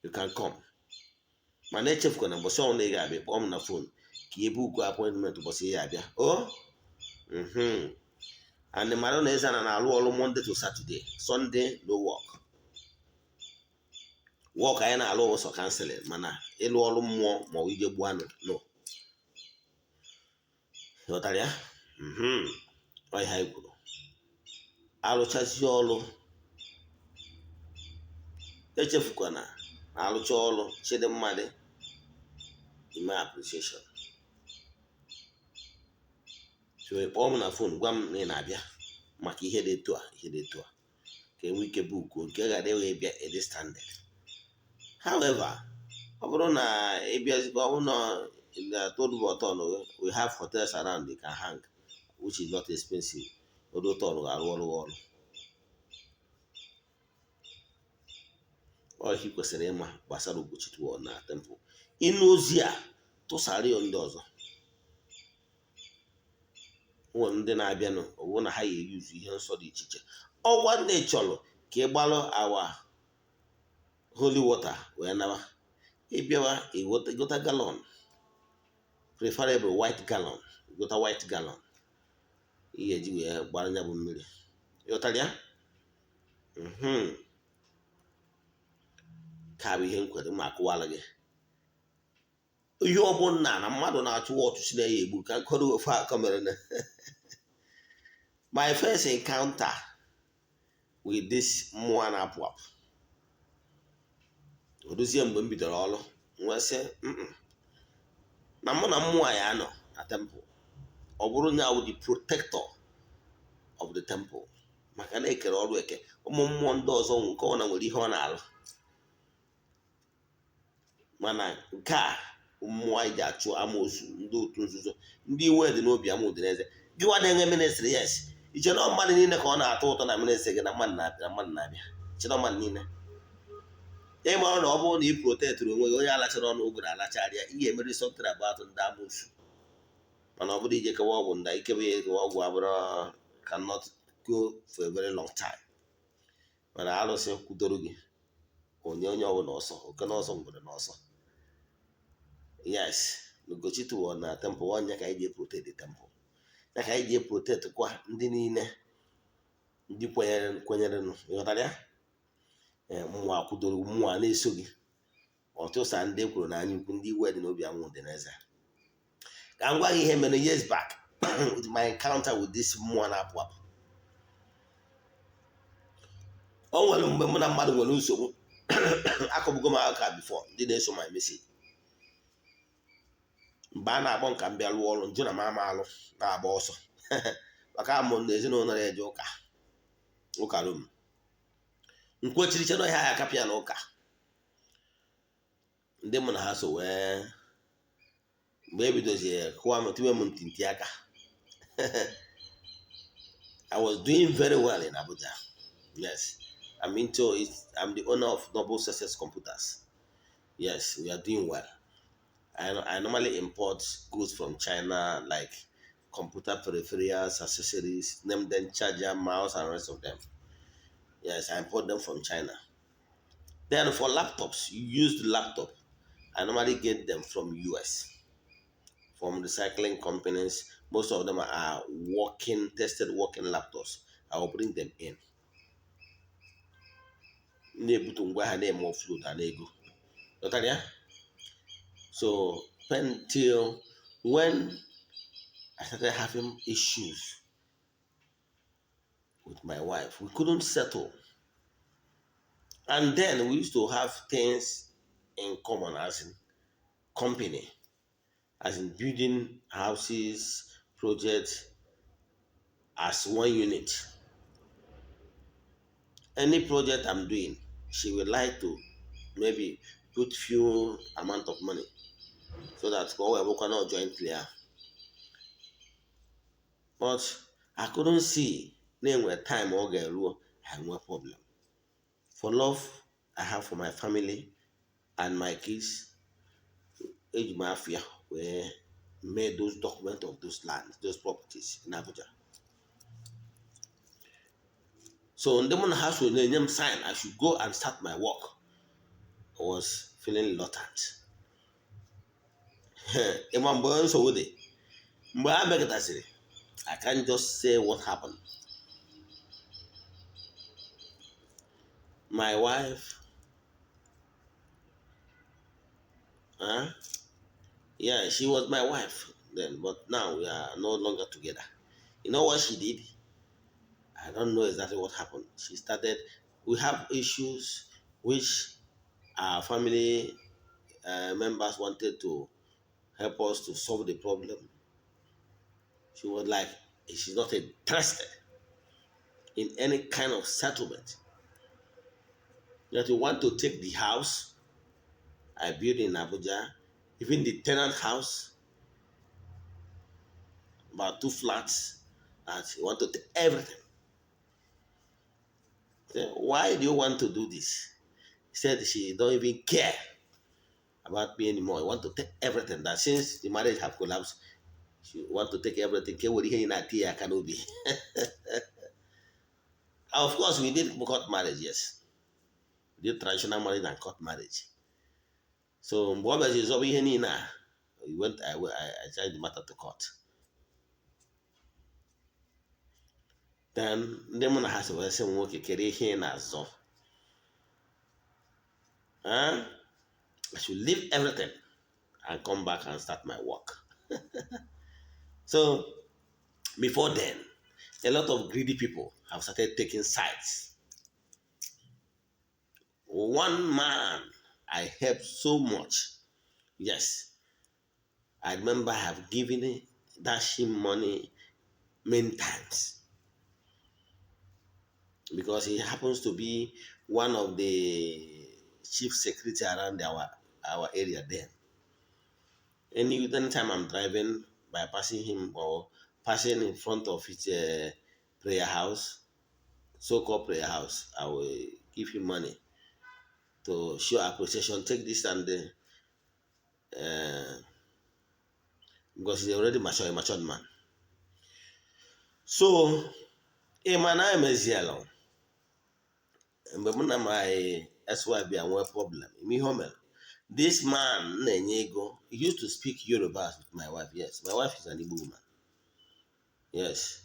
you can come mana echefukwana mbọsị ọnwụ na ị ga-abịa kpọọ m na fon ka ị buku appointment ụbọchị ya abịa and mara na EZE-ANA na-arụ ọrụ Monday to Saturday, Sunday no work anyị na-alụ ụsọ canceling mana ịlụ ọrụ mmụọ ma ọ ije gbuo anụ no ịghọtara ya ọ ihe anyị kwuru alụchazi ọrụ echefukwana na alụcha ọrụ chidi mmadụ ime appreciation so kpọọ m na fon gwa m na ị na-abịa maka ihe dị etu a ka enwe ike buku nke ga adịghị bịa edi standard. However, ọ bụrụ na ịbịazikwa ọ bụrụ na na told button we have hotels around you can hang which is not expensive odoton ga-arụ ọrụ ọhị kwesịrị ịma gbasara Ugochi tụọ na temple ịnụ ozi a tụsara ya ndị ọzọ nwere ndị na-abịanụ ọwụ na ha ga-eyuzu ihe nsọ dị iche iche ọgwa ndị chọrọ ka ị gbalụ awa holy water wee nawa ịbịawa ịgota gallon preferable white gallon ịgota white gallon ihe eji wee gbara nya bụ mmiri ịghọtara ya ka bụ ihe nkwere ma akụwala gị ihe ọbụla na mmadụ na-achụ ọchụchị na ya egbu ka nkọrọ ofe akọ mere na my first encounter with this mmụọ na-apụ apụ odozie mgbe m bidoro ọrụ nwee sị na mụ na mmụọ ya nọ na temple ọ bụrụ nya wụ the protector of the temple maka na ekere ọrụ eke ụmụ mmụọ ndị ọzọ nke ọ na nwere ihe ọ na-alụ mana nke a mmụọ anyị ji achụ amoosu ndị otu nzuzo ndị iwe dị n'obi ama Udineze gịwa na-enwe ministri yes iche na mmadụ niile ka ọ na-atọ ụtọ na ministri gị na mmadụ na-abịa iche na mmadụ niile ịmara na ọ bụrụ na ị protektịrị onwe gị onye alachara ọnụ ogoro alacharịa ihe emeri sọntịrị abụ atụ ndị amoosu mana ọ bụrụ ije kewa ọgwụ nda ikebe ya ekewa ọgwụ abụrụ cannot go for a very long time mana alụsị kwudoro gị onye ọbụla ọsọ oke na ọsọ ngwere n'ọsọ yes Ugochi tụọ na temple onye ka anyị ji protect the temple ya ka anyị ji protect kwa ndị niile ndị kwenyere ịghọtara ya mmụọ akwụdoro mmụọ na-eso gị ọtụsa ndị ekwuru na anya ukwu ndị iwe dị n'obi ama Udineze ka m gwa gị ihe mere years back with my encounter with this mmụọ na-apụ apụ o nwere mgbe mụ na mmadụ nwere nsogbu akọbugo m aka before ndị na-eso my message mgbe a na-akpọ nka m bịa rụọ ọrụ njụ na mama alụ na-agba ọsọ maka amụ na ezinụlọ na-eje ụka rum nkwechiriche na ọhịa ya kapịa na ụka ndị mụ na ha so wee mgbe ebidozie kụwa m tiwe m ntị aka I was doing very well in Abuja. Yes, I'm into it. I'm the owner of Double Success Computers. Yes, we are doing well. I normally import goods from China like computer peripherals, accessories, name them charger, mouse, and rest of them. Yes, I import them from China. Then for laptops, used laptop, I normally get them from US, from recycling companies. Most of them are tested working laptops. I will bring them in. So until when I started having issues with my wife, we couldn't settle. And then we used to have things in common as in company, as in building houses, projects as one unit. Any project I'm doing, she would like to maybe put few amount of money so that we cannot jointly. But I couldn't see name time or get rule and no problem. For love I have for my family and my kids, age mafia where made those documents of those lands, those properties in Abuja. So on the one house with the name sign, I should go and start my work. I was feeling reluctant. I can't just say what happened. My wife, yeah, she was my wife then, but now we are no longer together. You know what she did? I don't know exactly what happened. We have issues which our family members wanted to help us to solve the problem. She was like, she's not interested in any kind of settlement. That you want to take the house I built in Abuja, even the tenant house, about 2 flats, that you want to take everything. Why do you want to do this? He said she don't even care about me anymore. I want to take everything. That since the marriage have collapsed, she want to take everything. Of course, we did court marriage, yes. We did traditional marriage and court marriage. So, we went. I tried the matter to court. Then, the has a person work carry here and so. I should leave everything and come back and start my work. So, before then, a lot of greedy people have started taking sides. One man I helped so much. Yes, I remember I have given him money many times because he happens to be one of the chief secretary around our area then. Anytime I'm driving, by passing him or passing in front of his prayer house, so-called prayer house, I will give him money to show appreciation. Take this and because he's already mature, a matured man. So, a man I am mgbe mụ na my ex-wife bịa nwee problem ime ihe o mere. This man na-enye ego. He used to speak Yoruba with my wife. Yes, my wife is an Igbo woman. Yes.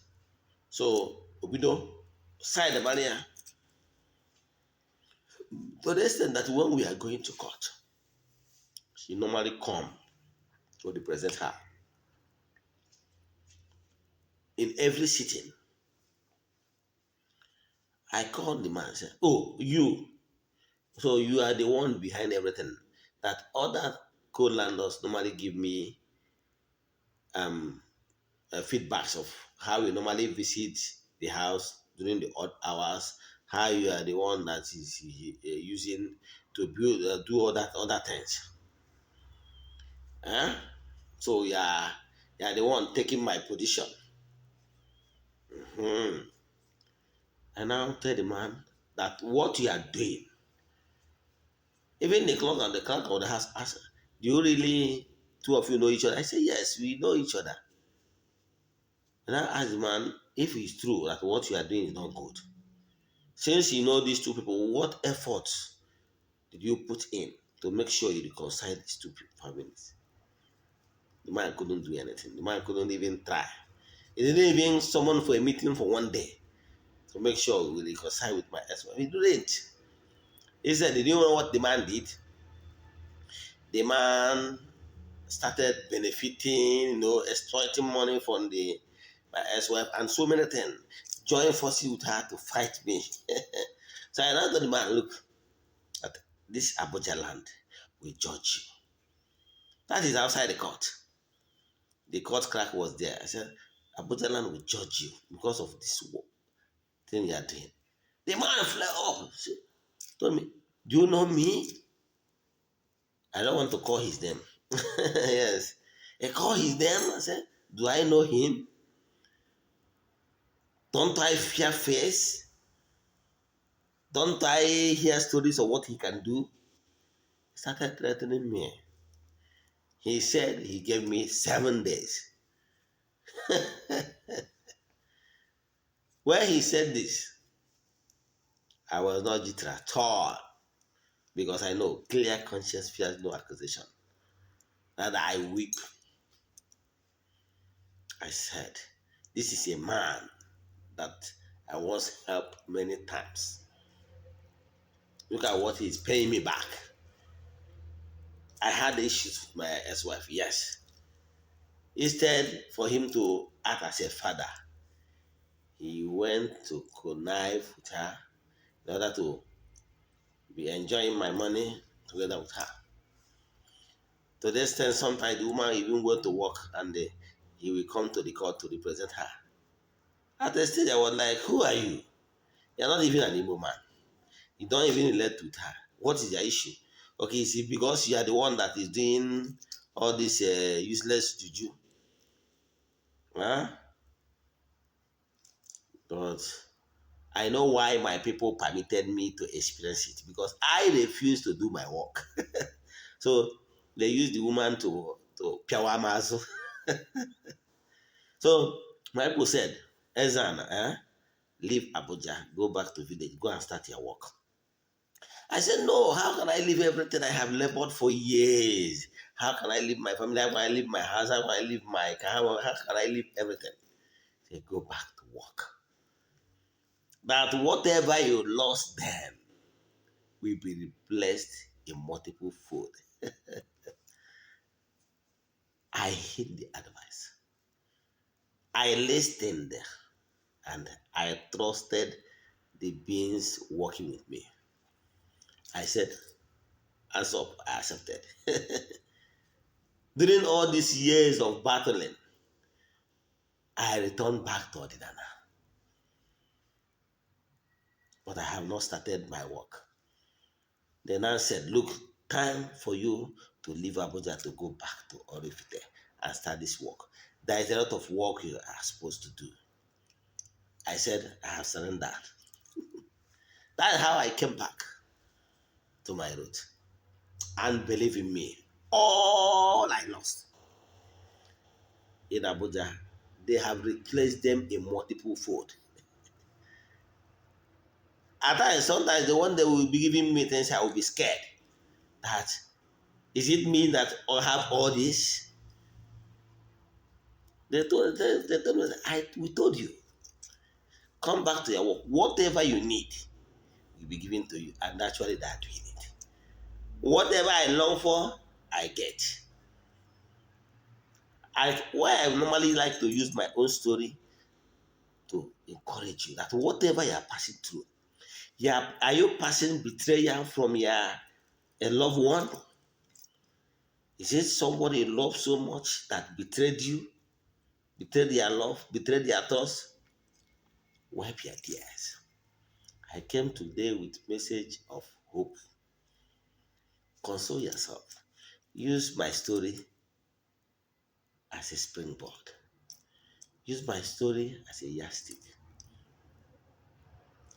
So obido side barrier to the extent that when we are going to court, she normally come to represent her in every sitting. I called the man and said, "Oh, you. So you are the one behind everything. That other co-landlords normally give me um feedbacks of how you normally visit the house during the odd hours, how you are the one that is using to build, do other things. Huh? So you are the one taking my position." Hmm. And now tell the man that what you are doing, even the clerk of the house asked, "Do you really, two of you know each other?" I say, "Yes, we know each other." And I asked the man if it's true that what you are doing is not good. Since you know these two people, what efforts did you put in to make sure you reconcile these two families? The man couldn't do anything. The man couldn't even try. He didn't even summon for a meeting for one day to make sure we reconcile with my ex-wife. He didn't. He said, "Did you know what the man did?" The man started benefiting, exploiting money from my ex-wife and so many things. Join forces with her to fight me. So I now told the man, "Look, at this Abuja land will judge you." That is outside the court. The court clerk was there. I said, "Abuja land will judge you because of this thing you are doing." The man fled up. She told me, "Do you know me?" I don't want to call his name. Yes. I call his name. I said, "Do I know him? Don't I fear face? Don't I hear stories of what he can do?" He started threatening me. He said he gave me 7 days. When he said this, I was not jittery at all because I know clear conscience fears no accusation. That I weep. I said, "This is a man that I once helped many times. Look at what he's paying me back." I had issues with my ex-wife, yes. Instead for him to act as a father, he went to connive with her in order to be enjoying my money together with her. To the extent sometimes the woman even went to work and he will come to the court to represent her. At the stage I was like, "Who are you? You're not even an Igbo man. You don't even relate with her. What is your issue?" Okay, is it because you are the one that is doing all this useless juju? Huh? But I know why my people permitted me to experience it because I refused to do my work. So they used the woman to piawa mazu. So my people said, "EZE-ANA, leave Abuja, go back to village, go and start your work." I said, "No, how can I leave everything I have labored for years? How can I leave my family? How can I leave my house? How can I leave my car? How can I leave everything?" They go back to work. That whatever you lost then will be replaced in multiple fold. I hate the advice. I listened and I trusted the beings working with me. I said, "Hands up," I accepted. During all these years of battling, I returned back to Odinana. But I have not started my work. They now said, "Look, time for you to leave Abuja to go back to Oraifite and start this work. There is a lot of work you are supposed to do. I said, I have surrendered. That's how I came back to my root. And believe in me, all I lost in Abuja, they have replaced them in multiple fold. At times, sometimes the one they will be giving me things, I will be scared. That is it me that I have all this? They told me, we told you, come back to your work. Whatever you need will be given to you. And naturally, that we need. Whatever I long for, I get. Why I normally like to use my own story to encourage you that whatever you are passing through, are you passing betrayal from a loved one? Is it somebody you love so much that betrayed you, betrayed their love, betrayed their trust? Wipe your tears. I came today with message of hope. Console yourself. Use my story as a springboard. Use my story as a yardstick.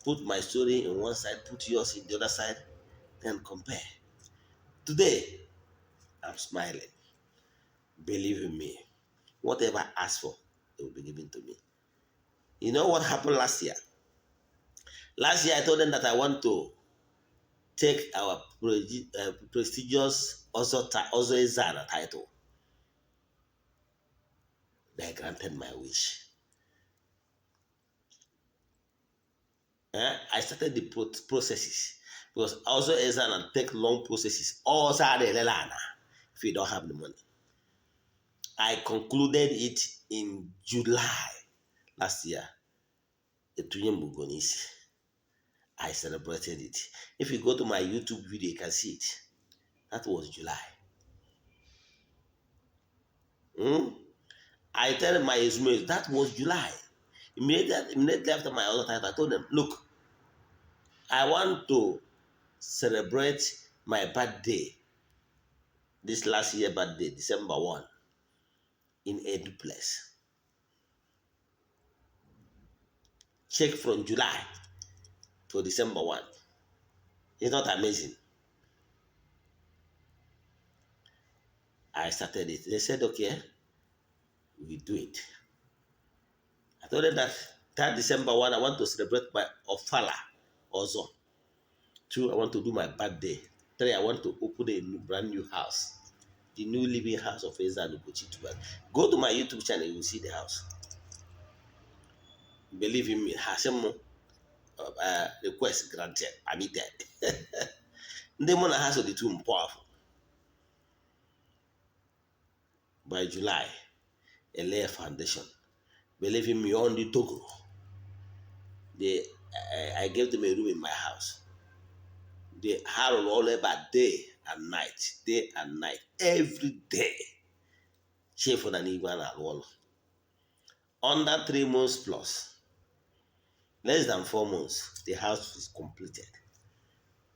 Put my story in one side, put yours in the other side, then compare. Today, I'm smiling. Believe in me. Whatever I ask for, it will be given to me. You know what happened last year? Last year, I told them that I want to take our prestigious also EZE-ANA title. They granted my wish. I started the processes because also EZE-ANA take long processes. Also, if you don't have the money. I concluded it in July last year. I celebrated it. If you go to my YouTube video, you can see it. That was July. I tell my Ismail that was July. Immediately after my other title, I told them, look, I want to celebrate my birthday, this last year birthday, December 1, in a duplex. Check from July to December 1. It's not amazing. I started it. They said, okay, we do it. I told them that December 1, I want to celebrate my Ofala also. 2, I want to do my birthday. 3, I want to open a brand new house. The new living house of EZE-ANA Ugochi. Go to my YouTube channel, you will see the house. Believe in me, Hashem request granted, admitted. The money has to be too powerful. By July, a layer foundation. Believe in me, on the Togo. I gave them a room in my house. They had all about day and night, every day. Chief for the Igbo wall. Under 3 months plus, less than 4 months, the house was completed.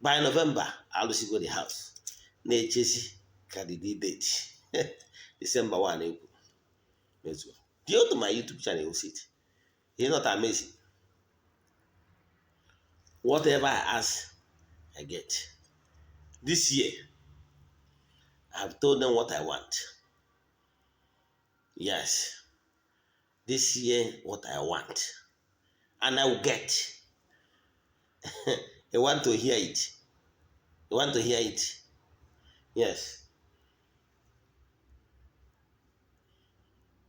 By November, I'll see go the house. Na-echesi ka the date. December 1. Let's go. Go to my YouTube channel, you will see it. It's not amazing. Whatever I ask, I get. This year, I've told them what I want. Yes. This year, what I want. And I will get. I want to hear it. You want to hear it? Yes.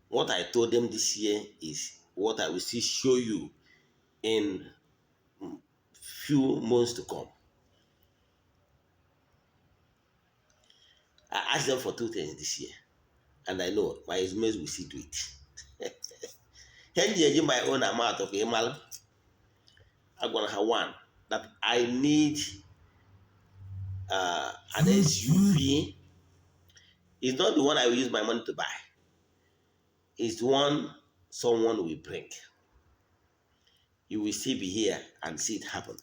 What I told them this year is what I will still show you in few months to come. I asked them for 2 things this year, and I know my estimates will still do it. Henry, my own amount of email. I'm gonna have one that I need an SUV. It's not the one I will use my money to buy. It's the one someone will bring. You will still be here and see it happen.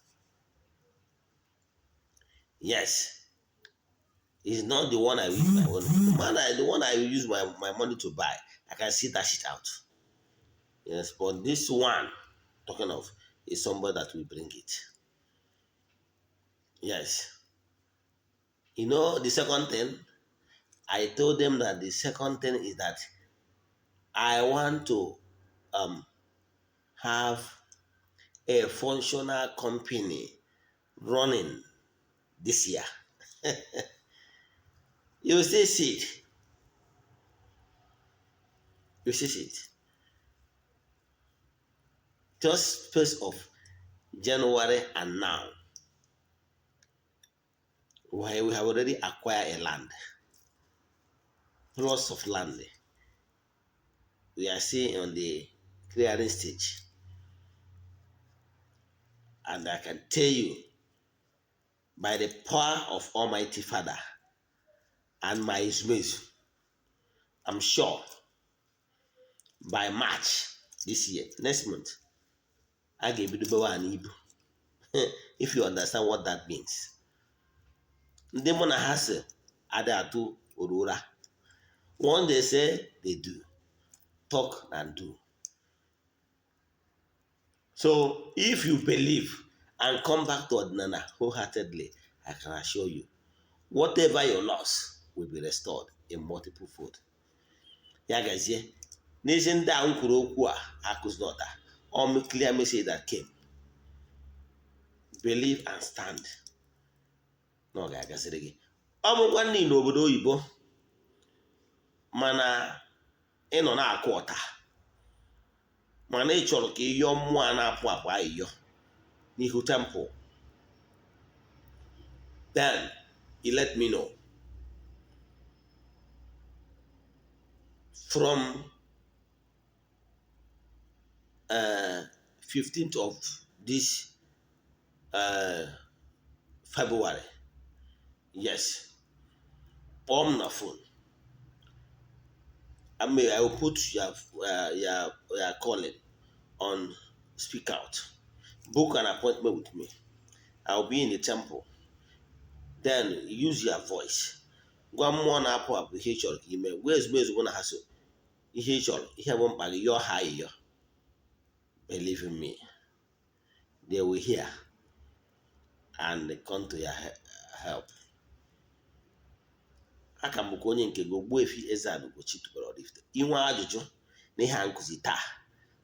Yes. It's not the one I use my own. The one I use my money to buy, I can see that shit out. Yes, but this one, talking of, is somebody that will bring it. Yes. You know, the second thing, I told them that the second thing is that I want to have a functional company running this year. You will still see it. You see it. Just space of January and now, why we have already acquired a land, lots of land. We are seeing on the clearing stage. And I can tell you, by the power of Almighty Father and my Ismail, I'm sure by March this year, next month, I give you the Bawa and Igbo. If you understand what that means. Ndị mụ na ha sị ada atụ orura. One they say they do, talk and do. So if you believe and come back to Odinana wholeheartedly, I can assure you, whatever you lost will be restored in multiple fold. Ya gazie, n'ezi ndị a m kwuru okwu a akụzinọta, clear message that came. Believe and stand. Na ọ ga-agaziri gị. Ọ bụkwa nne n'obodo oyibo mana ị nọ na-akụ ọta, mana ị chọrọ ka ịyọ mmụọ a na-apụ apụ ayịyọ n'ihu temple, then you let me know. From 15th of this February, yes, on the phone. I will put your calling on speak out. Book an appointment with me. I'll be in the temple. Then use your voice. Gwa mmụọ na-apụ apụ ihe chọrọ ka ime. Where's going to hassle? Ihe chọrọ, ihe bụ mkpa gị, your high. Believe in me. They will hear and they come to your help. Aka m bụkwa onye nke gị Ogbuefi EZE-ANA Ugochi tubelu oraifite. Inwe ajụjụ na ihe a nkụzi taa,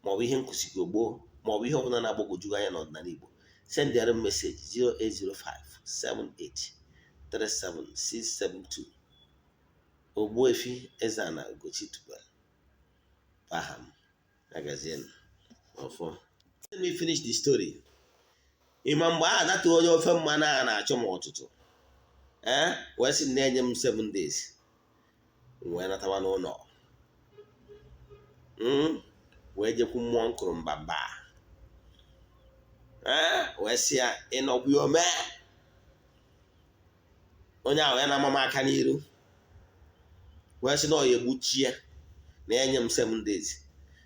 maọbụ ihe nkụzi gị gboo, maọbụ ihe ọbụla na-agbagwoju anya n'ọdịnala Igbo, send their message 08057837672. Ogbuefi EZE-ANA Ugochi tubelu. Paham. Magazine. Let me finish the story. Ịma mgbe a data onye ofe mmanụ a na-achọ m ọtụtụ, wee sị na-enye m 7 days, wee natawa n'ụlọ, wee jekwu mmụọ nkụrụ mbamba, wee sị ya ịnọkwu ya ome, onye ahụ ya na-ama m aka n'iru, wee sị na ọ ya egbuchie na enye m 7 days.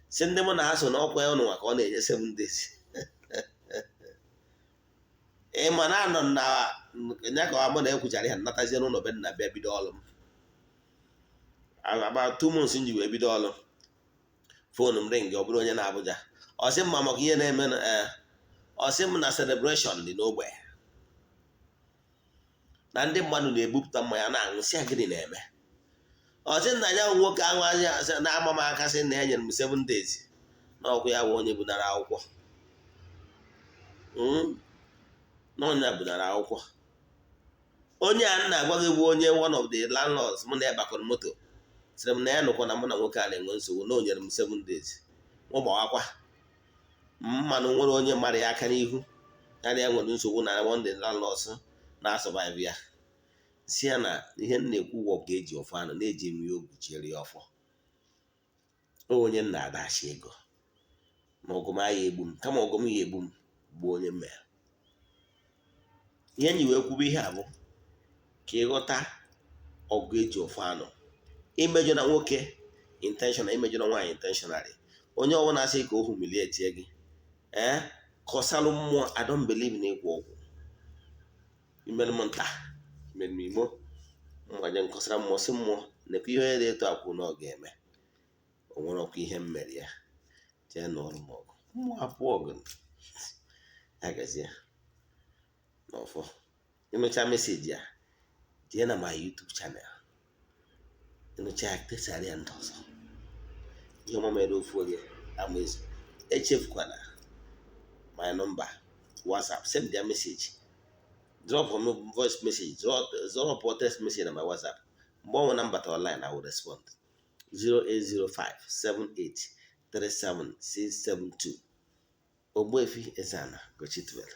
Si ndị mụ na ha so na ọkwa ya ụnụ maka ọ na-enye 7 days. Ịma na anọ na nya ka mụ na ekwuchara ihe nnatazie n'ụlọ be nna bịa bido ọrụ m. About 2 months nji wee bido ọrụ. Fonu m ring, ọ bụrụ onye na Abuja. Ọ sị m ma maka ihe na-eme na ọ sị m na celebration dị n'ogbe. Na ndị mmadụ na-ebupụta mmanya na-aṅụ, sị ya gịnị na-eme. Ọ sị na ya nwoke ahụ na-ama m aka sị na enyere m 7 days. Na ọkwa ya bụ onye bunara akwụkwọ. N'ọnya bunara akwụkwọ. Onye a na-agwa gị bụ onye one of the landlords mụ na ya bakọrọ moto sịrị m na ya nụkwa na mụ na nwoke a na-enwe nsogbu na o nyere m 7 days. Mụ gbawakwa mmanụ nwere onye mara ya aka n'ihu ya na ya nwere nsogbu na one of the landlords na-asọvive ya, si ya na ihe m na-ekwu ụgwọ ka eji ọfọ anụ na-eji m ya ogwu chiere ya ọfọ. Onye m na-adachi ego na ọgụm ya egbu m, kama ọgụm ya egbu m bụ onye m mere. Ihe nyi wee kwube ihe a bụ ka ịghọta ọgụ eji ọfọ anụ. Imejọ na nwoke intentional, imejọ na nwaanyị intentionally. Onye ọbụla asị ka o humiliate gị, kọsalụ mmụọ, I don't believe na ịkwụ ọgwụ. Imere m nta, imere m imo, mgbaje nkọsara mmụọ si mmụọ nekwa ihe onye dị etu akwụ na ọ ga-eme, o nwere ọkwa ihe mmeri ya jee n'ọrụ m ọgụ mmụọ apụ ọgụ agazie n'ọfọ. Ịnụcha meseji ya jee na my YouTube channel, ịnụcha ya kesara ya ndị ọzọ. Ihe ọma mere ofu oge amaezu. Echefukwana my number WhatsApp, send their message, drop a voice message, drop a text message on my WhatsApp. Mgbe ọ na mbata online, I will respond. 08057837672. Ogbuefi EZE-ANA Ugochi tubelu.